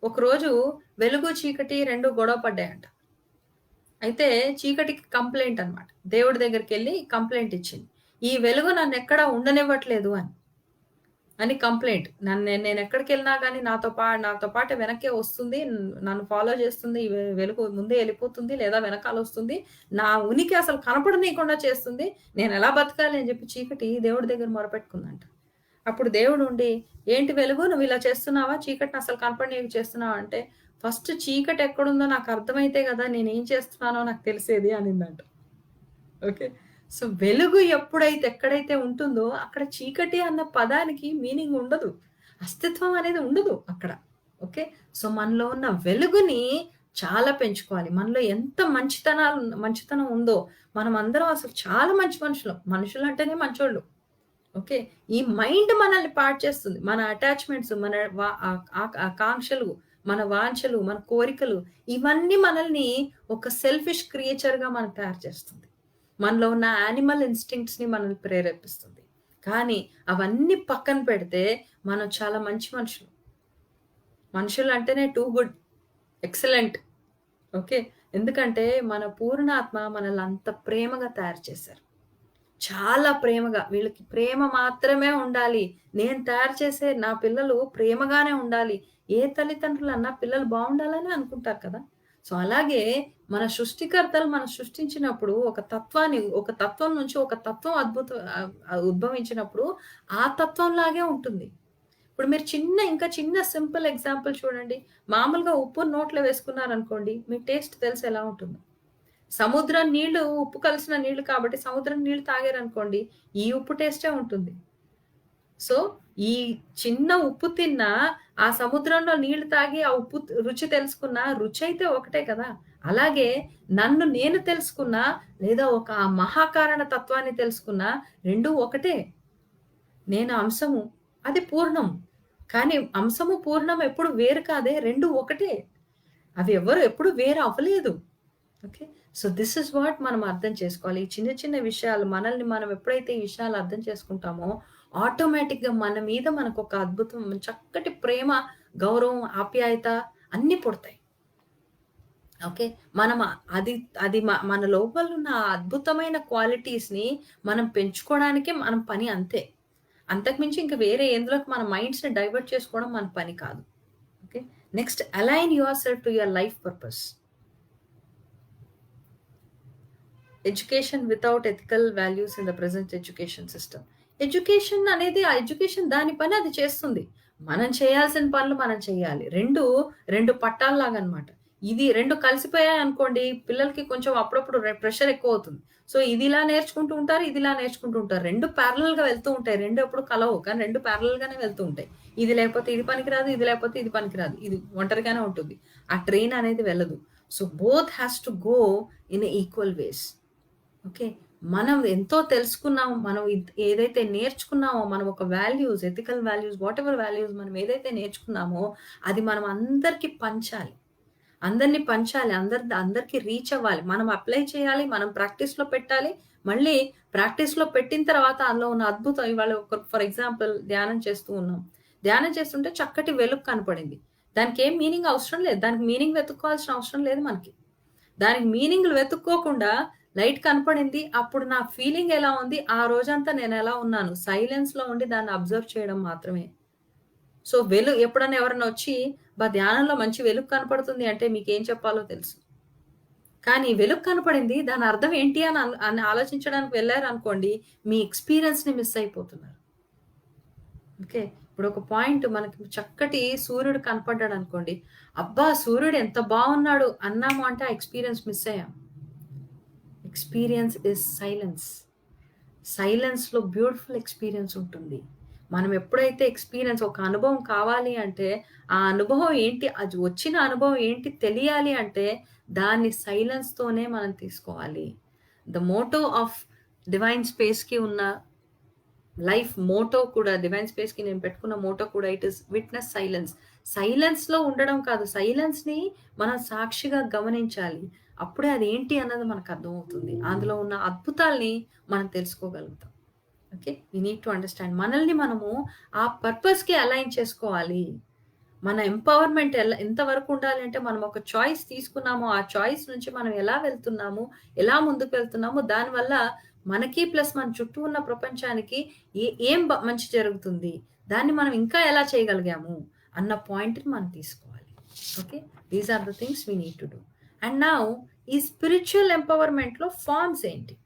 ఒకరోజు వెలుగు, చీకటి 2 గొడవ పడ్డాయంట. అయితే చీకటికి కంప్లెయింట్ అన్నమాట. దేవుడి దగ్గరికెళ్లి కంప్లెయింట్ ఇచ్చింది. "ఈ వెలుగు నన్నెక్కడ ఉండనివ్వట్లేదు" అని కంప్లెయింట్. నేనెక్కడికెళ్ళినా గాని నాతో పాటు వెనక్కే వస్తుంది. నన్ను ఫాలో చేస్తుంది. ఈ వెలుగు ముందే ఎళ్ళిపోతుంది లేదా వెనకాలొస్తుంది. నా ఉనికి అసలు కనపడనీయకుండా చేస్తుంది. నేనెలా బతకాలి అని చెప్పి చీకటి దేవుడి దగ్గర మొరపెట్టుకుందంట. అప్పుడు దేవుడుండి, "ఏంటి వెలుగు నువ్విలా చేస్తున్నావా? చీకటిని అసలు కనపడనీయక చేస్తున్నావా?" అంటే, "ఫస్ట్ చీకటెక్కడుందో నాకర్థమైతే గదా! నేనేం చేస్తున్నానో నాకు తెలిసేది" అనిందంట. ఓకే. సో, వెలుగు ఎక్కడైతే ఉంటుందో అక్కడ చీకటి అన్న పదానికి మీనింగ్ ఉండదు. అస్తిత్వం అనేది ఉండదు అక్కడ. ఓకే. సో, మనలో ఉన్న వెలుగుని చాలా పెంచుకోవాలి. మనలో ఎంత మంచితనం ఉందో మనమందరం అసలు చాలా మంచి మనుషులం. మనుషులంటేనే మంచోళ్ళు. ఓకే. ఈ మైండ్ మనల్ని పాడు చేస్తుంది. మన అటాచ్‌మెంట్స్, మన వా ఆహ్, ఆక్ ఆకాంక్షలు, మన వాంఛలు, మన కోరికలు ఇవన్నీ మనల్ని ఒక సెల్ఫిష్ క్రియేచర్‌గా మనకు తయారు చేస్తుంది. మనలో ఉన్న యానిమల్ ఇన్‌స్టింక్ట్స్‌ని మనల్ని ప్రేరేపిస్తుంది. కానీ అవన్నీ పక్కన పెడితే మనం చాలా మంచి మనుషులు. మనుషులంటేనే టూ గుడ్, ఎక్సలెంట్. ఓకే. ఎందుకంటే మన పూర్ణాత్మ మనల్ని అంత ప్రేమగా తయారు చేశారు. చాలా ప్రేమగా. వీళ్ళకి ప్రేమ మాత్రమే ఉండాలి. నేను తయారు చేసే నా పిల్లలు ప్రేమగానే ఉండాలి. ఏ తల్లిదండ్రులన్నా పిల్లలు బావుండాలనే అనుకుంటారు కదా! సో, అలాగే మన సృష్టికర్తలు మనం సృష్టించినప్పుడు ఒక తత్వం నుంచి ఒక తత్వం ఉద్భవించినప్పుడు ఆ తత్వంలాగే ఉంటుంది. ఇప్పుడు మీరు ఇంకా చిన్న సింపుల్ ఎగ్జాంపుల్ చూడండి. మామూలుగా ఉప్పుని నోట్లో వేసుకున్నారనుకోండి, మీ టేస్ట్ తెలిసి ఎలా ఉంటుందో. సముద్రం నీళ్ళు ఉప్పు కలిసిన నీళ్ళు కాబట్టి సముద్రం నీళ్ళు తాగారనుకోండి, ఈ ఉప్పు టేస్టే ఉంటుంది. సో, ఈ చిన్న ఉప్పు తిన్నా, ఆ సముద్రంలో నీళ్ళు తాగి ఆ ఉప్పు రుచి తెలుసుకున్న రుచయితే ఒకటే కదా! అలాగే నన్ను నేను తెలుసుకున్నా, లేదా ఒక ఆ మహాకారణ తత్వాన్ని తెలుసుకున్నా 2 ఒకటే. నేను అంశము, అది పూర్ణం. కానీ అంశము, పూర్ణం ఎప్పుడు వేరు కాదే. 2 ఒకటే. అవి ఎప్పుడు వేరు అవ్వలేదు. Okay. So, this is what మనం అర్థం చేసుకోవాలి. ఈ చిన్న చిన్న విషయాలు మనల్ని మనం ఎప్పుడైతే ఈ విషయాలు అర్థం చేసుకుంటామో, ఆటోమేటిక్‌గా మన మీద మనకొక అద్భుతం చక్కటి ప్రేమ, గౌరవం, ఆప్యాయత అన్నీ పుడతాయి. ఓకే. మనం అది అది మన లోపలున్న ఆ అద్భుతమైన క్వాలిటీస్‌ని మనం పెంచుకోవడానికే మనం పని అంతే. అంతకు మించి ఇంక వేరే ఎందులోకి మన మైండ్స్‌ని డైవర్ట్ చేసుకోవడం మన పని కాదు. Okay. Next align yourself to your life purpose. Education without ethical values in the present education system. Education అనేది ఆ ఎడ్యుకేషన్ దాని పని అది చేస్తుంది. మనం చేయాల్సిన పనులు మనం చేయాలి. 2 పట్టాల్లాగనమాట. ఇది 2 కలిసిపోయాయనుకోండి పిల్లలకి కొంచెం అప్పుడప్పుడు ప్రెషర్ ఎక్కువవుతుంది. సో, ఇది ఇలా నేర్చుకుంటూ ఉంటారు. ఇది ఇలా నేర్చుకుంటూ ఉంటారు. 2 ప్యారలెల్‌గా వెళ్తూ ఉంటాయి. 2 ఎప్పుడు కలవవు. కానీ 2 ప్యారలెల్‌గానే వెళ్తూ ఉంటాయి. ఇది లేకపోతే ఇది పనికిరాదు. ఇది లేకపోతే ఇది పనికిరాదు. ఇది ఒంటరిగానే ఉంటుంది. ఆ ట్రైన్ అనేది వెళ్ళదు. So, both has to go in equal ways. Okay. మనం ఎంతో తెలుసుకున్నామో, మనం ఏదైతే నేర్చుకున్నామో, మనం ఒక values, ethical values, whatever values మనం ఏదైతే నేర్చుకున్నామో, అది మనం అందరికి పంచాలి. అందరిని పంచాలి. అందరికి రీచ్ అవ్వాలి. మనం అప్లై చేయాలి. మనం ప్రాక్టీస్‌లో పెట్టాలి. మళ్ళీ ప్రాక్టీస్‌లో పెట్టిన తర్వాత అందులో ఉన్న అద్భుతం ఇవాళ ఫర్ ఎగ్జాంపుల్ ధ్యానం చేస్తూ ఉన్నాం. ధ్యానం చేస్తుంటే చక్కటి వెలుగు కనపడింది. దానికేం మీనింగ్ అవసరం లేదు. దానికి మీనింగ్ వెతుక్కోవాల్సిన అవసరం లేదు మనకి. దానికి మీనింగ్‌లు వెతుక్కోకుండా లైట్ కనపడింది. అప్పుడు నా ఫీలింగ్ ఎలా ఉంది? ఆ రోజంతా నేనెలా ఉన్నాను? సైలెన్స్‌లో ఉండి దాన్ని అబ్జర్వ్ చేయడం మాత్రమే. సో, ఎప్పుడన్నా ఎవరన్నా వచ్చి ధ్యానంలో మంచి వెలుగు కనపడుతుంది అంటే మీకేం చెప్పాలో తెలుసు. కానీ వెలుగు కనపడింది. దాని అర్థం ఏంటి అని ఆలోచించడానికి వెళ్లారనుకోండి, మీ ఎక్స్‌పీరియన్స్‌ని మిస్ అయిపోతున్నారు. ఓకే. ఇప్పుడొక పాయింట్ మనకి చక్కటి సూర్యుడు కనపడ్డాడనుకోండి. అబ్బా! సూర్యుడు ఎంత బావున్నాడు అన్నాము అంటే ఆ ఎక్స్‌పీరియన్స్ మిస్ అయ్యాం. Experience is silence. సైలెన్స్‌లో బ్యూటిఫుల్ ఎక్స్‌పీరియన్స్ ఉంటుంది. మనం ఎప్పుడైతే ఒక అనుభవం కావాలి అంటే, ఆ అనుభవం ఏంటి? అది వచ్చిన అనుభవం ఏంటి తెలియాలి అంటే, దాన్ని సైలెన్స్‌తోనే మనం తీసుకోవాలి. ద మోటో ఆఫ్ డివైన్ స్పేస్‌కి ఉన్న లైఫ్ మోటో కూడా డివైన్ స్పేస్‌కి నేను పెట్టుకున్న మోటో కూడా ఇట్ ఈస్ విట్‌నెస్ సైలెన్స్. సైలెన్స్‌లో ఉండడం కాదు. సైలెన్స్‌ని మనం సాక్షిగా గమనించాలి. అప్పుడే అదేంటి అన్నది మనకు అర్థమవుతుంది. అందులో ఉన్న అద్భుతాల్ని మనం తెలుసుకోగలుగుతాం. Okay. We need to understand. మనల్ని మనము ఆ పర్పస్‌కి అలైన్ చేసుకోవాలి. మన ఎంపవర్‌మెంట్ ఎంత వరకు ఉండాలి అంటే మనం ఒక చాయిస్ తీసుకున్నామో, ఆ చాయిస్ నుంచి మనం ఎలా వెళ్తున్నాము, ఎలా ముందుకు వెళ్తున్నామో దానివల్ల మనకి ప్లస్ మన చుట్టూ ఉన్న ప్రపంచానికి ఏం మంచి జరుగుతుంది. దాన్ని మనం ఇంకా ఎలా చేయగలిగాము అన్న పాయింట్‌ని మనం తీసుకోవాలి. Okay. These are the things we need to do. And now ఈ స్పిరిచ్యువల్ ఎంపవర్‌మెంట్‌లో ఫార్మ్స్ ఏంటి?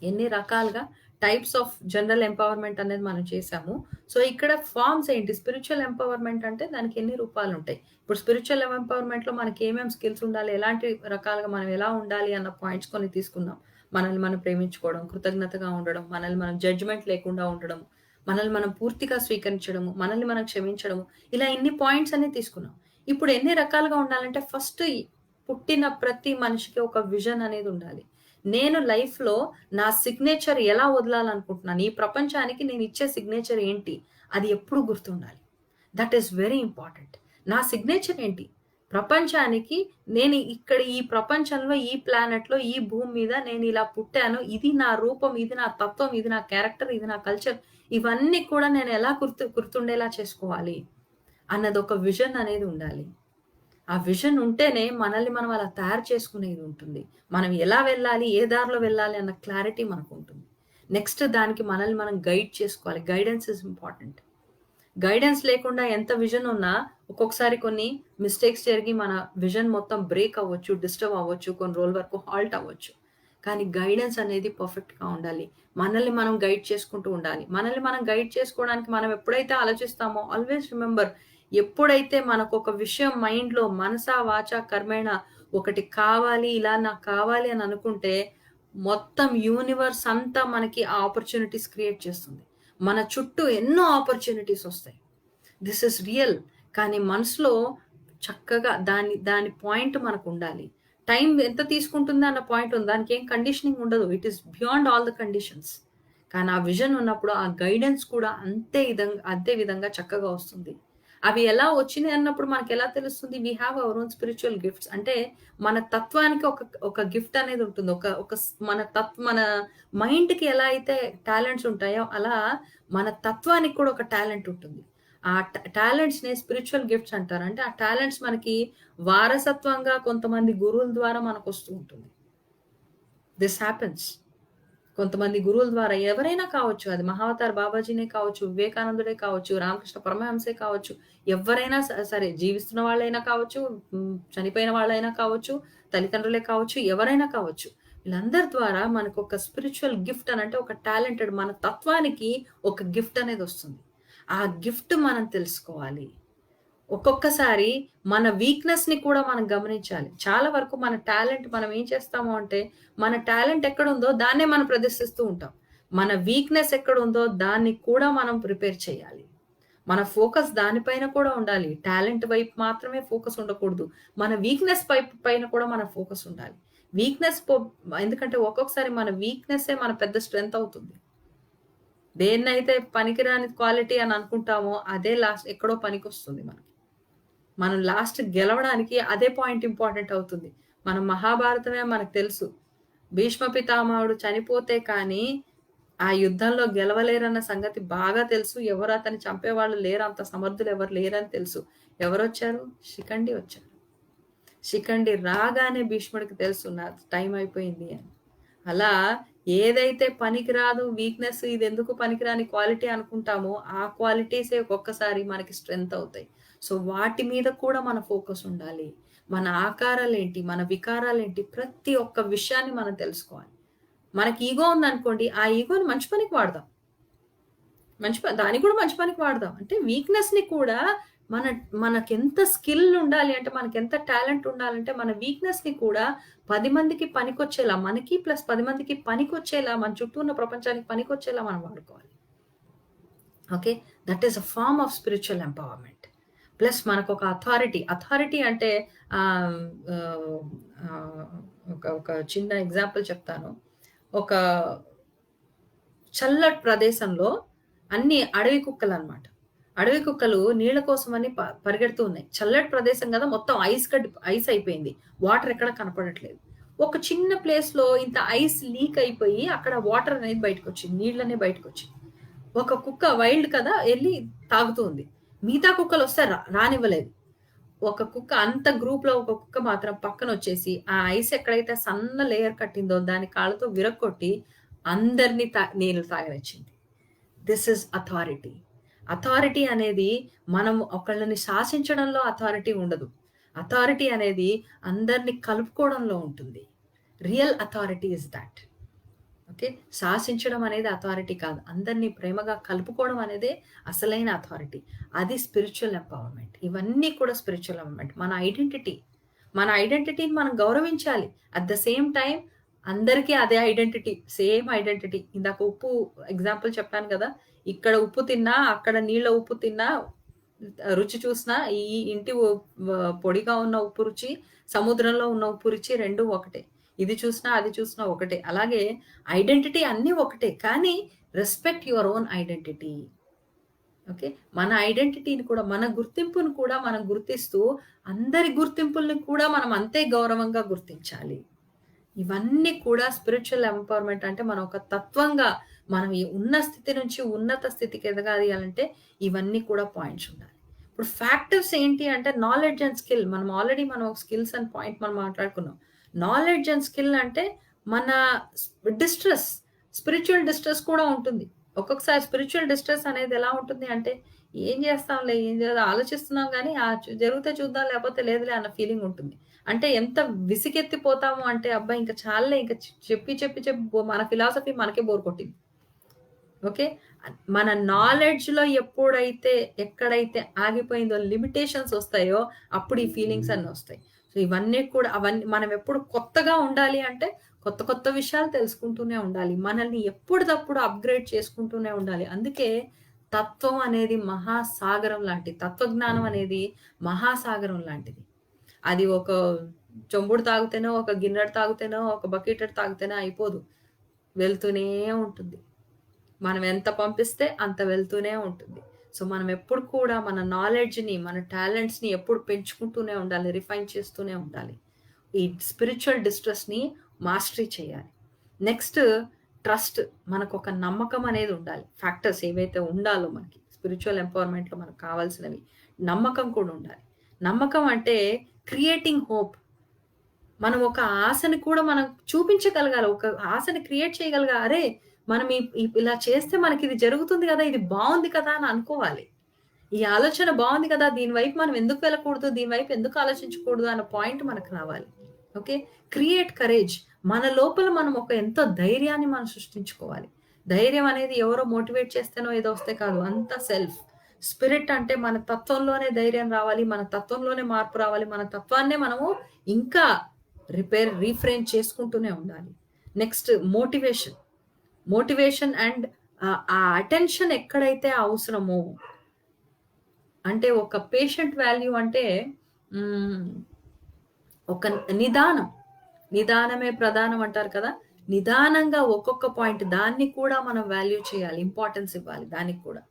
ఎన్ని రకాలుగా టైప్స్ ఆఫ్ జనరల్ ఎంపవర్‌మెంట్ అనేది మనం చేసాము. సో, ఇక్కడ ఫార్మ్స్ ఏంటి? స్పిరిచ్యువల్ ఎంపవర్‌మెంట్ అంటే దానికి ఎన్ని రూపాలుంటాయి. ఇప్పుడు స్పిరిచ్యువల్ ఎంపవర్‌మెంట్‌లో మనకి ఏమేం స్కిల్స్ ఉండాలి? ఎలాంటి రకాలుగా మనం ఎలా ఉండాలి అన్న పాయింట్స్ కొన్ని తీసుకుందాం. మనల్ని మనం ప్రేమించుకోవడం, కృతజ్ఞతగా ఉండడం, మనల్ని మనం జడ్జ్‌మెంట్ లేకుండా ఉండడం, మనల్ని మనం పూర్తిగా స్వీకరించడము, మనల్ని మనం క్షమించడము, ఇలా ఇన్ని పాయింట్స్ అన్ని తీసుకున్నాం. ఇప్పుడు ఎన్ని రకాలుగా ఉండాలంటే ఫస్ట్ పుట్టిన ప్రతి మనిషికి ఒక విజన్ అనేది ఉండాలి. నేను లైఫ్‌లో నా సిగ్నేచర్ ఎలా వదలాలనుకుంటున్నాను? ఈ ప్రపంచానికి నేనిచ్చే సిగ్నేచర్ ఏంటి? అది ఎప్పుడు గుర్తుండాలి. That is very important. నా సిగ్నేచర్ ఏంటి? ప్రపంచానికి నేను ఇక్కడ ఈ ప్రపంచంలో, ఈ ప్లానెట్‌లో, ఈ భూమి మీద నేనిలా పుట్టాను. ఇది నా రూపం, ఇది నా తత్వం, ఇది నా క్యారెక్టర్, ఇది నా కల్చర్. ఇవన్నీ కూడా నేను ఎలా గుర్తుండేలా చేసుకోవాలి అన్నదొక విజన్ అనేది ఉండాలి. ఆ విజన్ ఉంటేనే మనల్ని మనం అలా తయారు చేసుకునేది ఉంటుంది. మనం ఎలా వెళ్ళాలి? ఏ దారిలో వెళ్ళాలి? అన్న క్లారిటీ మనకుంటుంది. నెక్స్ట్ దానికి మనల్ని మనం గైడ్ చేసుకోవాలి. Guidance is important. గైడెన్స్ లేకుండా ఎంత విజన్ ఉన్నా ఒక్కొక్కసారి కొన్ని మిస్టేక్స్ జరిగి మన విజన్ మొత్తం బ్రేక్ అవ్వచ్చు, డిస్టర్బ్ అవ్వచ్చు, కొన్ని రోజుల వరకు హాల్ట్ అవ్వచ్చు. కానీ గైడెన్స్ అనేది పర్ఫెక్ట్‌గా ఉండాలి. మనల్ని మనం గైడ్ చేసుకుంటూ ఉండాలి. మనల్ని మనం గైడ్ చేసుకోవడానికి మనం ఎప్పుడైతే ఆలోచిస్తామో ఆల్వేస్ రిమెంబర్ ఎప్పుడైతే మనకొక విషయం మైండ్‌లో మనసా, వాచా, కర్మేణ ఒకటి కావాలి, ఇలా నాకు కావాలి అని అనుకుంటే మొత్తం యూనివర్స్ అంతా మనకి ఆ ఆపర్చునిటీస్ క్రియేట్ చేస్తుంది. మన చుట్టూ ఎన్నో ఆపర్చునిటీస్ ఒస్తాయి. This is real. కానీ మనసులో చక్కగా దాని పాయింట్ మనకుండాలి. టైం ఎంత తీసుకుంటుంది అన్న పాయింట్ ఉంది. దానికేం కండిషనింగ్ ఉండదు. It is beyond all the conditions. కానీ ఆ విజన్ ఉన్నప్పుడు ఆ గైడెన్స్ కూడా అంతే విధంగా చక్కగా వస్తుంది. అవి ఎలా వచ్చినాయి అన్నప్పుడు మనకెలా తెలుస్తుంది? We have our own spiritual gifts. అంటే మన తత్వానికి ఒక గిఫ్ట్ అనేది ఉంటుంది. ఒక ఒక స్ మన మన మైండ్‌కి ఎలా అయితే టాలెంట్స్ ఉంటాయో, అలా మన తత్వానికి కూడా ఒక టాలెంట్ ఉంటుంది. ఆ టాలెంట్స్‌ని స్పిరిచ్యువల్ గిఫ్ట్స్ అంటారు. అంటే ఆ టాలెంట్స్ మనకి వారసత్వంగా కొంతమంది గురువుల ద్వారా మనకొస్తూ ఉంటుంది. This happens. కొంతమంది గురువుల ద్వారా ఎవరైనా కావచ్చు. అది మహావతార్ బాబాజీనే కావచ్చు, వివేకానందుడే కావచ్చు, రామకృష్ణ పరమహంసే కావచ్చు. ఎవ్వరైనా సరే జీవిస్తున్న వాళ్ళైనా కావచ్చు, చనిపోయిన వాళ్ళైనా కావచ్చు, తల్లిదండ్రులే కావచ్చు, ఎవరైనా కావచ్చు. వీళ్ళందరి ద్వారా మనకొక స్పిరిచ్యువల్ గిఫ్ట్ అనంటే ఒక టాలెంటెడ్ మన తత్వానికి ఒక గిఫ్ట్ అనేదొస్తుంది. ఆ గిఫ్ట్ మనం తెలుసుకోవాలి. ఒక్కొక్కసారి మన వీక్‌నెస్‌ని కూడా మనం గమనించాలి. చాలా వరకు మన టాలెంట్ మనం ఏం చేస్తాము అంటే, మన టాలెంట్ ఎక్కడుందో దాన్నే మనం ప్రదర్శిస్తూ ఉంటాం. మన వీక్‌నెస్ ఎక్కడుందో దాన్ని కూడా మనం ప్రిపేర్ చేయాలి. మన ఫోకస్ దానిపైన కూడా ఉండాలి. టాలెంట్ వైపు మాత్రమే ఫోకస్ ఉండకూడదు. మన వీక్‌నెస్ పైన కూడా మన ఫోకస్ ఉండాలి. వీక్‌నెస్ ఎందుకంటే ఒక్కొక్కసారి మన వీక్‌నెస్సే మన పెద్ద స్ట్రెంత్ అవుతుంది. దేన్నైతే పనికిరాని క్వాలిటీ అని అనుకుంటామో అదే లాస్ట్ ఎక్కడో పనికొస్తుంది మనకి. మనం లాస్ట్ గెలవడానికి అదే పాయింట్ ఇంపార్టెంట్ అవుతుంది. మనం మహాభారతమే మనకు తెలుసు. భీష్మ పితామహుడు చనిపోతే కానీ, ఆ యుద్ధంలో గెలవలేరన్న సంగతి బాగా తెలుసు. ఎవరు అతన్ని చంపేవాళ్ళు లేరు. అంత సమర్థులు ఎవరు లేరని తెలుసు. ఎవరొచ్చారు? శిఖండి వచ్చారు. శిఖండి రాగానే భీష్ముడికి తెలుసు నా టైం అయిపోయింది అని. అలా ఏదైతే పనికిరాదు వీక్‌నెస్ ఇదెందుకు పనికిరాని క్వాలిటీ అనుకుంటామో, ఆ క్వాలిటీసే ఒక్కొక్కసారి మనకి స్ట్రెంత్ అవుతాయి. సో, వాటి మీద కూడా మన ఫోకస్ ఉండాలి. మన ఆకారాలేంటి, మన వికారాలేంటి, ప్రతి ఒక్క విషయాన్ని మనం తెలుసుకోవాలి. మనకి ఈగో ఉందనుకోండి, ఆ ఈగోని మంచి పనికి వాడదాం. దానికి కూడా మంచి పనికి వాడదాం. అంటే వీక్‌నెస్‌ని కూడా మన మనకెంత స్కిల్ ఉండాలి అంటే, మనకెంత టాలెంట్ ఉండాలంటే, మన వీక్‌నెస్‌ని కూడా 10 మందికి పనికొచ్చేలా, మనకి ప్లస్ 10 మందికి పనికొచ్చేలా, మన చుట్టూ ఉన్న ప్రపంచానికి పనికొచ్చేలా మనం వాడుకోవాలి. Okay. That is a form of spiritual empowerment. Plus మనకొక అథారిటీ. అథారిటీ అంటే ఆహ్, ఆహ్, ఆహ్, ఒక చిన్న ఎగ్జాంపుల్ చెప్తాను. ఒక చల్లటి ప్రదేశంలో అన్ని అడవి కుక్కలనమాట. అడవి కుక్కలు నీళ్ళ కోసమని పరిగెడుతూ ఉన్నాయి. చల్లటి ప్రదేశం గదా! మొత్తం ఐస్ అయిపోయింది. వాటర్ ఎక్కడ కనపడట్లేదు. ఒక చిన్న ప్లేస్‌లో ఇంత ఐస్ లీక్ అయిపోయి అక్కడ వాటర్ అనేది బయటకొచ్చింది. నీళ్ళనేవి బయటకొచ్చింది. ఒక కుక్క వైల్డ్ కదా! ఎళ్లి తాగుతూ ఉంది. మిగతా కుక్కలొస్తే రానివ్వలేదు. ఒక కుక్క అంత గ్రూప్‌లో ఒక కుక్క మాత్రం పక్కనొచ్చేసి, ఆ ఐస్ ఎక్కడైతే సన్న లేయర్ కట్టిందో దాని కాళ్ళతో విరగ్గొట్టి అందరిని నీళ్ళు తాగనిచ్చింది. This is authority. అథారిటీ అనేది మనం ఒకళ్ళని శాసించడంలో అథారిటీ ఉండదు. అథారిటీ అనేది అందరిని కలుపుకోవడంలో ఉంటుంది. Real authority is thought. Okay. శాసించడం అనేది అథారిటీ కాదు. అందరిని ప్రేమగా కలుపుకోవడం అనేదే అసలైన అథారిటీ. అది స్పిరిచ్యువల్ ఎంపవర్‌మెంట్. ఇవన్నీ కూడా స్పిరిచ్యువల్ ఎంపవర్‌మెంట్. మన ఐడెంటిటీని మనం గౌరవించాలి. అట్ ద సేమ్ టైమ్ అందరికీ అదే ఐడెంటిటీ. Same identity. ఇందాక ఉప్పు ఎగ్జాంపుల్ చెప్పాను గదా! ఇక్కడ ఉప్పు తిన్నా, అక్కడ నీళ్ళ ఉప్పు తిన్నా, రుచి చూసినా ఈ ఇంటి పొడిగా ఉన్న ఉప్పు రుచి, సముద్రంలో ఉన్న ఉప్పు రుచి 2 ఒకటే. ఇది చూసినా, అది చూసినా ఒకటే. అలాగే ఐడెంటిటీ అన్నీ ఒకటే. కానీ respect your own identity. Okay. మన ఐడెంటిటీని కూడా, మన గుర్తింపును కూడా మనం గుర్తిస్తూ, అందరి గుర్తింపుల్ని కూడా మనం అంతే గౌరవంగా గుర్తించాలి. ఇవన్నీ కూడా స్పిరిచ్యువల్ ఎంపవర్‌మెంట్ అంటే మనం ఒక తత్వంగా మనం ఈ ఉన్న స్థితి నుంచి ఉన్నత స్థితికి ఎదగాలి అనంటే ఇవన్నీ కూడా పాయింట్స్ ఉండాలి. ఇప్పుడు ఫ్యాక్టర్స్ ఏంటి అంటే నాలెడ్జ్ అండ్ స్కిల్. మనం స్కిల్స్ అండ్ పాయింట్ మనం మాట్లాడుకున్నాం. నాలెడ్జ్ అండ్ స్కిల్ అంటే మన డిస్ట్రెస్, స్పిరిచ్యువల్ డిస్ట్రెస్ కూడా ఉంటుంది. ఒక్కొక్కసారి స్పిరిచ్యువల్ డిస్ట్రెస్ అనేది ఎలా ఉంటుంది అంటే ఏం చేస్తాంలే, ఏం ఆలోచిస్తున్నాం గానీ జరిగితే చూద్దాం లేకపోతే లేదులే అన్న ఫీలింగ్ ఉంటుంది. అంటే ఎంత విసిగెత్తిపోతాము అంటే, అబ్బా! ఇంక చాలులే ఇంక చెప్పి మన ఫిలాసఫీ మనకే బోర్ కొట్టింది. ఓకే. మన నాలెడ్జ్‌లో ఎక్కడైతే ఆగిపోయిందో లిమిటేషన్స్ ఒస్తాయో, అప్పుడు ఈ ఫీలింగ్స్ అన్నీ ఒస్తాయి. సో, ఇవన్నీ కూడా మనం ఎప్పుడు కొత్తగా ఉండాలి అంటే, కొత్త కొత్త విషయాలు తెలుసుకుంటూనే ఉండాలి. మనల్ని ఎప్పటిదప్పుడు అప్‌గ్రేడ్ చేసుకుంటూనే ఉండాలి. అందుకే తత్వం అనేది మహాసాగరం లాంటిది. తత్వజ్ఞానం అనేది మహాసాగరం లాంటిది. అది ఒక చెంబుడు తాగితేనో, ఒక గిన్నెడు తాగితేనో, ఒక బకెటెడు తాగితేనో అయిపోదు. వెళ్తూనే ఉంటుంది. మనం ఎంత పంపిస్తే అంత వెళ్తూనే ఉంటుంది. సో, మనం ఎప్పుడు కూడా మన నాలెడ్జ్‌ని, మన టాలెంట్స్‌ని ఎప్పుడు పెంచుకుంటూనే ఉండాలి. రిఫైన్ చేస్తూనే ఉండాలి. ఈ స్పిరిచ్యువల్ డిస్ట్రెస్‌ని మాస్టరీ చేయాలి. Next trust. మనకొక నమ్మకం అనేది ఉండాలి. ఫ్యాక్టర్స్ ఏవైతే ఉండాలో మనకి స్పిరిచ్యువల్ ఎంపవర్‌మెంట్‌లో మనకు కావాల్సినవి. నమ్మకం కూడా ఉండాలి. నమ్మకం అంటే క్రియేటింగ్ హోప్. మనం ఒక ఆశని కూడా మనం చూపించగలగాలి. ఒక ఆశని క్రియేట్ చేయగలగాలి. అరే! మనం ఇలా చేస్తే మనకిది జరుగుతుంది గదా! ఇది బావుంది కదా! అని అనుకోవాలి. ఈ ఆలోచన బావుంది కదా! దీని వైపు మనం ఎందుకు వెళ్ళకూడదు? దీని వైపు ఎందుకు ఆలోచించకూడదు? అన్న పాయింట్ మనకు రావాలి. ఓకే. Create courage. మన లోపల మనం ఒక ఎంతో ధైర్యాన్ని మనం సృష్టించుకోవాలి. ధైర్యం అనేది ఎవరో మోటివేట్ చేస్తేనో ఏదో వస్తే కాదు. అంతా సెల్ఫ్. స్పిరిట్ అంటే మన తత్వంలోనే ధైర్యం రావాలి. మన తత్వంలోనే మార్పు రావాలి. మన తత్వాన్నే మనము ఇంకా రీఫ్రేమ్ చేసుకుంటూనే ఉండాలి. Next motivation. మోటివేషన్ అండ్ ఆ అటెన్షన్ ఎక్కడైతే అవసరమో అంటే ఒక పేషెంట్ వాల్యూ అంటే హ్మ్. ఒక నిదానం. నిదానమే ప్రధానం అంటారు కదా! నిదానంగా ఒక్కొక్క పాయింట్ దాన్ని కూడా మనం వాల్యూ చేయాలి. ఇంపార్టెన్స్ ఇవ్వాలి దానికి కూడా.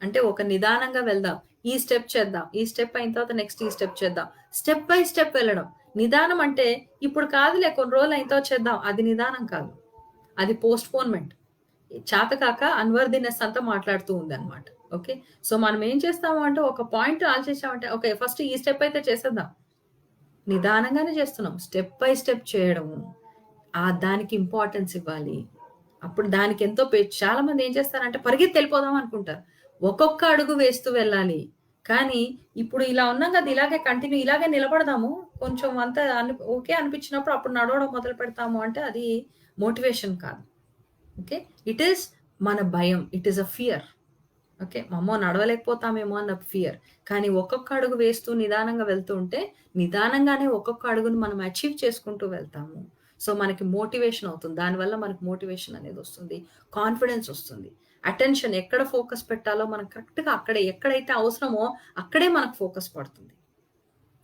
అంటే ఒక నిదానంగా వెళ్దాం. ఈ స్టెప్ చేద్దాం. ఈ స్టెప్ అయిన తర్వాత నెక్స్ట్ ఈ స్టెప్ చేద్దాం. స్టెప్ బై స్టెప్ వెళ్ళడం. నిదానం అంటే ఇప్పుడు కాదులే కొన్ని రోజులు అయిన తర్వాత చేద్దాం. అది నిదానం కాదు. అది పోస్ట్‌పోన్‌మెంట్. చేతకాక అన్వర్దినెస్ అంతా మాట్లాడుతూ ఉందన్నమాట. ఓకే. సో, మనం ఏం చేస్తాము అంటే ఒక పాయింట్ ఆలోచించామంటే ఓకే. ఫస్ట్ ఈ స్టెప్ అయితే చేసేద్దాం. నిదానంగానే చేస్తున్నాం. స్టెప్ బై స్టెప్ చేయడము. దానికి ఇంపార్టెన్స్ ఇవ్వాలి. అప్పుడు దానికెంతో చాలామంది ఏం చేస్తారంటే పరిగెత్తి ఎళ్ళిపోదాం అనుకుంటారు. ఒక్కొక్క అడుగు వేస్తూ వెళ్ళాలి. కానీ ఇప్పుడు ఇలా ఉన్నాం కదా! ఇలాగే కంటిన్యూ ఇలాగే నిలబడదాము. కొంచెం అంతా ఓకే అనిపించినప్పుడు అప్పుడు నడవడం మొదలు పెడతాము అంటే అది మోటివేషన్ కాదు. ఓకే. ఇట్ ఈస్ మన భయం. It is a fear. Okay. అమ్మో! నడవలేకపోతామేమో అన్న ఫియర్. కానీ ఒక్కొక్క అడుగు వేస్తూ నిదానంగా వెళ్తూ ఉంటే, నిదానంగానే ఒక్కొక్క అడుగుని మనం అచీవ్ చేసుకుంటూ వెళ్తాము. సో, మనకి మోటివేషన్ అవుతుంది. దానివల్ల మనకు మోటివేషన్ అనేదొస్తుంది. కాన్ఫిడెన్స్ ఒస్తుంది. అటెన్షన్ ఎక్కడ ఫోకస్ పెట్టాలో మనం కరెక్ట్‌గా అక్కడే ఎక్కడైతే అవసరమో అక్కడే మనకు ఫోకస్ పడుతుంది.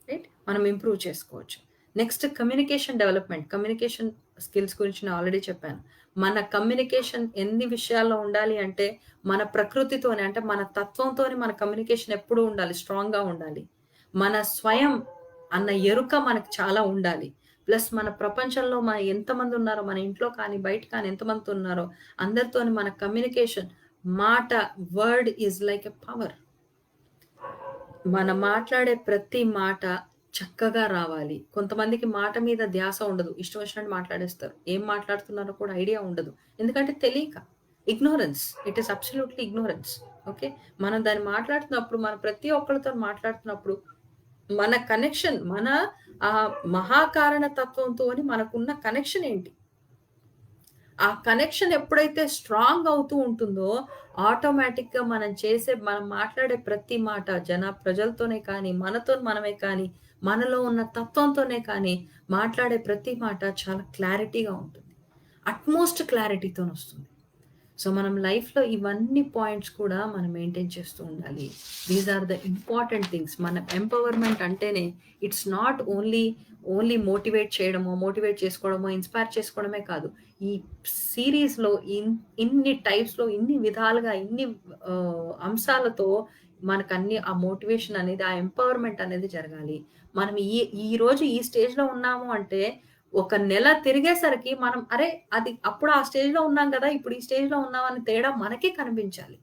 రైట్? మనం ఇంప్రూవ్ చేసుకోవచ్చు. Next communication development. Communication skills గురించి నేను ఆల్రెడీ చెప్పాను. మన కమ్యూనికేషన్ ఎన్ని విషయాల్లో ఉండాలి అంటే, మన ప్రకృతితోనే అంటే మన తత్వంతోనే మన కమ్యూనికేషన్ ఎప్పుడూ ఉండాలి. స్ట్రాంగ్‌గా ఉండాలి. మన స్వయం అన్న ఎరుక మనకు చాలా ఉండాలి. ప్లస్ మన ప్రపంచంలో ఎంతమంది ఉన్నారో, మన ఇంట్లో కానీ, బయట కానీ ఎంతమంది ఉన్నారో అందరితోని మన కమ్యూనికేషన్ మాట word is like a power. మనం మాట్లాడే ప్రతి మాట చక్కగా రావాలి. కొంతమందికి మాట మీద ధ్యాస ఉండదు. ఇష్టం వచ్చినట్టు మాట్లాడేస్తారు. ఏం మాట్లాడుతున్నారో కూడా ఐడియా ఉండదు. ఎందుకంటే తెలియక. Ignorance. It is absolutely ignorance. Okay. మనం దాన్ని మాట్లాడుతున్నప్పుడు మనం ప్రతి ఒక్కళ్ళతోని మాట్లాడుతున్నప్పుడు మన కనెక్షన్ మన మహాకారణ తత్వంతోని మనకున్న కనెక్షన్ ఏంటి? ఆ కనెక్షన్ ఎప్పుడైతే స్ట్రాంగ్ అవుతూ ఉంటుందో, ఆటోమేటిక్‌గా మనం మాట్లాడే ప్రతి మాట ప్రజలతోనే కానీ, మనతో మనమే కానీ, మనలో ఉన్న తత్వంతోనే కానీ, మాట్లాడే ప్రతి మాట చాలా క్లారిటీగా ఉంటుంది. అట్‌మోస్ట్ క్లారిటీతోనొస్తుంది. సో, మనం లైఫ్‌లో ఇవన్నీ పాయింట్స్ కూడా మనం మెయింటైన్ చేస్తూ ఉండాలి. These are the important things. మన ఎంపవర్‌మెంట్ అంటేనే ఇట్స్ నాట్ ఓన్లీ మోటివేట్ చేసుకోవడమో, ఇన్‌స్పైర్ చేసుకోవడమే కాదు. ఈ సీరీస్‌లో ఇన్ని టైప్స్‌లో, ఇన్ని విధాలుగా, ఇన్ని అంశాలతో మనకన్ని ఆ మోటివేషన్ అనేది, ఆ ఎంపవర్‌మెంట్ అనేది జరగాలి. మనం ఈరోజు ఈ స్టేజ్‌లో ఉన్నాము అంటే ఒక నెల తిరిగేసరికి మనం అరే! అప్పుడు ఆ స్టేజ్‌లో ఉన్నాం గదా! ఇప్పుడు ఈ స్టేజ్‌లో ఉన్నామని తేడా మనకే కనిపించాలి.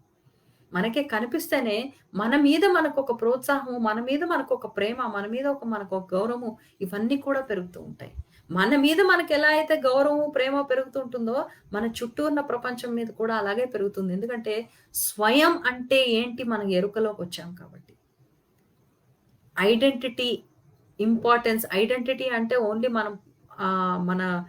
మనకే కనిపిస్తేనే మన మీద మనకొక ప్రోత్సాహం, మన మీద మనకొక ప్రేమ, మన మీద మనకొక గౌరవము ఇవన్నీ కూడా పెరుగుతూ ఉంటాయి. మన మీద మనకెలా అయితే గౌరవం, ప్రేమ పెరుగుతూ ఉంటుందో, మన చుట్టూ ఉన్న ప్రపంచం మీద కూడా అలాగే పెరుగుతుంది. ఎందుకంటే స్వయం అంటే ఏంటి మన ఎరుకలోకొచ్చాం కాబట్టి. ఐడెంటిటీ ఐడెంటిటీ అంటే ఓన్లీ మనం మన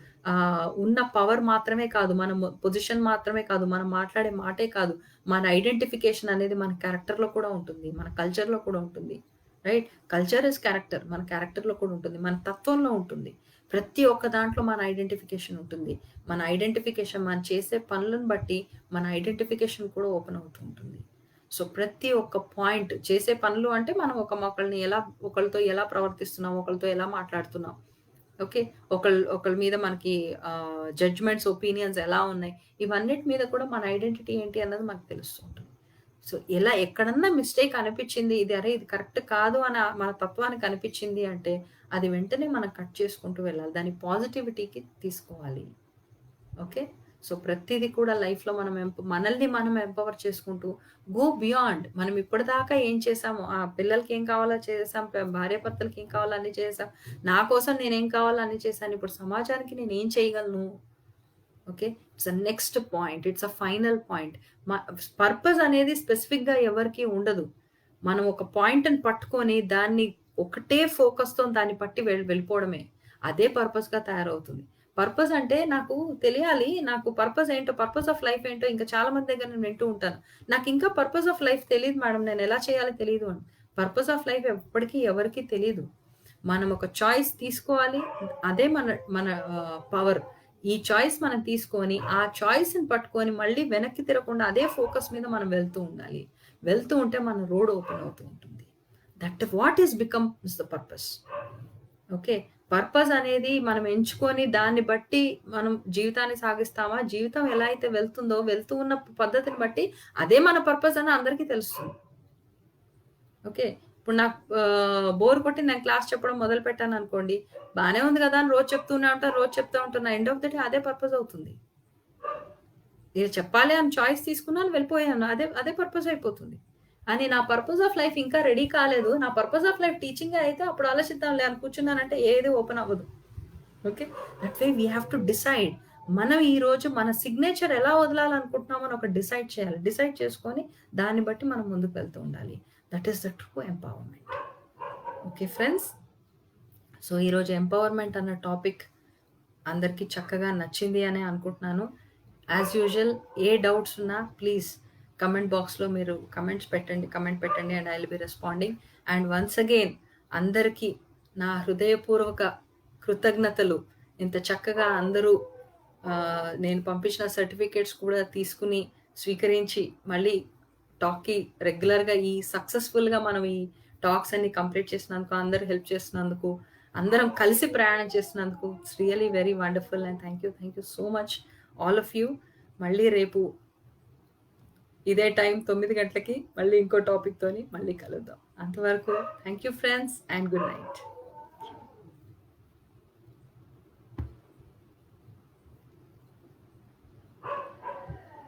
ఉన్న పవర్ మాత్రమే కాదు. మన పొజిషన్ మాత్రమే కాదు. మనం మాట్లాడే మాటే కాదు. మన ఐడెంటిఫికేషన్ అనేది మన క్యారెక్టర్‌లో కూడా ఉంటుంది. మన కల్చర్‌లో కూడా ఉంటుంది. రైట్? Culture is character. మన క్యారెక్టర్‌లో కూడా ఉంటుంది. మన తత్వంలో ఉంటుంది. ప్రతి ఒక్క దాంట్లో మన ఐడెంటిఫికేషన్ ఉంటుంది. మన ఐడెంటిఫికేషన్ మనం చేసే పనులను బట్టి మన ఐడెంటిఫికేషన్ కూడా ఓపెన్ అవుతూ ఉంటుంది. సో, ప్రతి ఒక్క పాయింట్ చేసే పనులు అంటే మనం ఒకళ్ళతో ఎలా ప్రవర్తిస్తున్నాం, ఒకళ్ళతో ఎలా మాట్లాడుతున్నాం. ఓకే. ఒకళ్ళ మీద మనకి జడ్జ్‌మెంట్స్, ఒపీనియన్స్ ఎలా ఉన్నాయి. ఇవన్నిటి మీద కూడా మన ఐడెంటిటీ ఏంటి అన్నది మనకు తెలుస్తూ ఉంటుంది. సో, ఎలా ఎక్కడన్నా మిస్టేక్ అనిపిచ్చింది. ఇది అరే! ఇది కరెక్ట్ కాదు అని మన తత్వానికి అనిపిచ్చింది అంటే, అది వెంటనే మనం కట్ చేసుకుంటూ వెళ్ళాలి. దాన్ని పాజిటివిటీకి తీసుకోవాలి. ఓకే. సో, ప్రతీది కూడా లైఫ్‌లో మనం మనల్ని మనం ఎంపవర్ చేసుకుంటూ గో బియాండ్. మనం ఇప్పటిదాకా ఏం చేసామో, పిల్లలకి ఏం కావాలో చేసాం. భార్యాభర్తలకి ఏం కావాలో అన్నీ చేసాం. నా కోసం నేనేం కావాలో అన్నీ చేశాను. ఇప్పుడు సమాజానికి నేనేం చేయగలను? Okay. It's a next point. It's a final point. మ పర్పస్ అనేది స్పెసిఫిక్‌గా ఎవరికీ ఉండదు. మనం ఒక పాయింట్‌ని పట్టుకొని దాన్ని ఒకటే ఫోకస్‌తో దాన్ని పట్టి వెళ్ళిపోవడమే. అదే పర్పస్‌గా తయారవుతుంది. పర్పస్ అంటే నాకు తెలియాలి. నాకు పర్పస్ ఏంటో, పర్పస్ ఆఫ్ లైఫ్ ఏంటో ఇంకా చాలా మంది దగ్గర నేను వింటూ ఉంటాను. నాకింకా పర్పస్ ఆఫ్ లైఫ్ తెలీదు మేడం. నేనెలా చేయాలో తెలీదు అని. పర్పస్ ఆఫ్ లైఫ్ ఎప్పటికీ ఎవరికీ తెలీదు. మనం ఒక చాయిస్ తీసుకోవాలి. అదే మన మన పవర్. ఈ చాయిస్ మనం తీసుకొని, ఆ చాయిస్‌ని పట్టుకొని మళ్ళీ వెనక్కి తిరగకుండా అదే ఫోకస్ మీద మనం వెళ్తూ ఉండాలి. వెళ్తూ ఉంటే మన రోడ్ ఓపెన్ అవుతూ ఉంటుంది. That what is becomes the purpose. Okay. Purpose అనేది మనం ఎంచుకొని దాన్ని బట్టి మనం జీవితాన్ని సాగిస్తామా? జీవితం ఎలా అయితే వెళ్తుందో, వెళ్తూ ఉన్న పద్ధతిని బట్టి అదే మన పర్పస్ అని అందరికీ తెలుస్తుంది. ఓకే. ఇప్పుడు నాకు బోర్ కొట్టి నేను క్లాస్ చెప్పడం మొదలుపెట్టాననుకోండి, బానే ఉంది గదా! అని రోజు చెప్తూనే ఉంటాను, రోజు చెప్తూ ఉంటున్నా. ఎండ్ ఆఫ్ ద డే అదే పర్పస్ అవుతుంది. నేను చెప్పాలి అని చాయిస్ తీసుకున్నాను, వెళ్ళిపోయాను. అదే అదే పర్పస్ అయిపోతుంది. అని నా పర్పస్ ఆఫ్ లైఫ్ ఇంకా రెడీ కాలేదు. నా పర్పస్ ఆఫ్ లైఫ్ టీచింగే అయితే అప్పుడు ఆలోచిద్దాంలే అని కూర్చున్నానంటే ఏది ఓపెన్ అవ్వదు. Okay. That way we have to decide. మనం ఈరోజు మన సిగ్నేచర్ ఎలా వదలాలనుకుంటున్నామో అని ఒక డిసైడ్ చేయాలి. డిసైడ్ చేసుకొని దాన్ని బట్టి మనం ముందుకు వెళ్తూ ఉండాలి. That is the true empowerment. Okay friends. So, ఈరోజు ఎంపవర్‌మెంట్ అన్న టాపిక్ అందరికి చక్కగా నచ్చింది అనే అనుకుంటున్నాను. యాజ్ యూజువల్ ఏ డౌట్స్ ఉన్నా ప్లీజ్ కమెంట్ బాక్స్‌లో మీరు కమెంట్ పెట్టండి and I will be responding. And once again అందరికీ నా హృదయపూర్వక కృతజ్ఞతలు. ఇంత చక్కగా అందరూ నేను పంపించిన సర్టిఫికేట్స్ కూడా తీసుకొని, స్వీకరించి మళ్ళీ టాక్‌కి రెగ్యులర్‌గా సక్సెస్‌ఫుల్‌గా మనం ఈ టాక్స్ అన్ని కంప్లీట్ చేసినందుకు, అందరూ హెల్ప్ చేస్తున్నందుకు, అందరం కలిసి ప్రయాణం చేస్తున్నందుకు it's really very wonderful and thank you so much all of you. మళ్ళీ రేపు ఇదే టైం 9 గంటలకి మళ్ళీ ఇంకో టాపిక్‌తోని మళ్ళీ కలుద్దాం. అంతవరకు thank you friends and good night.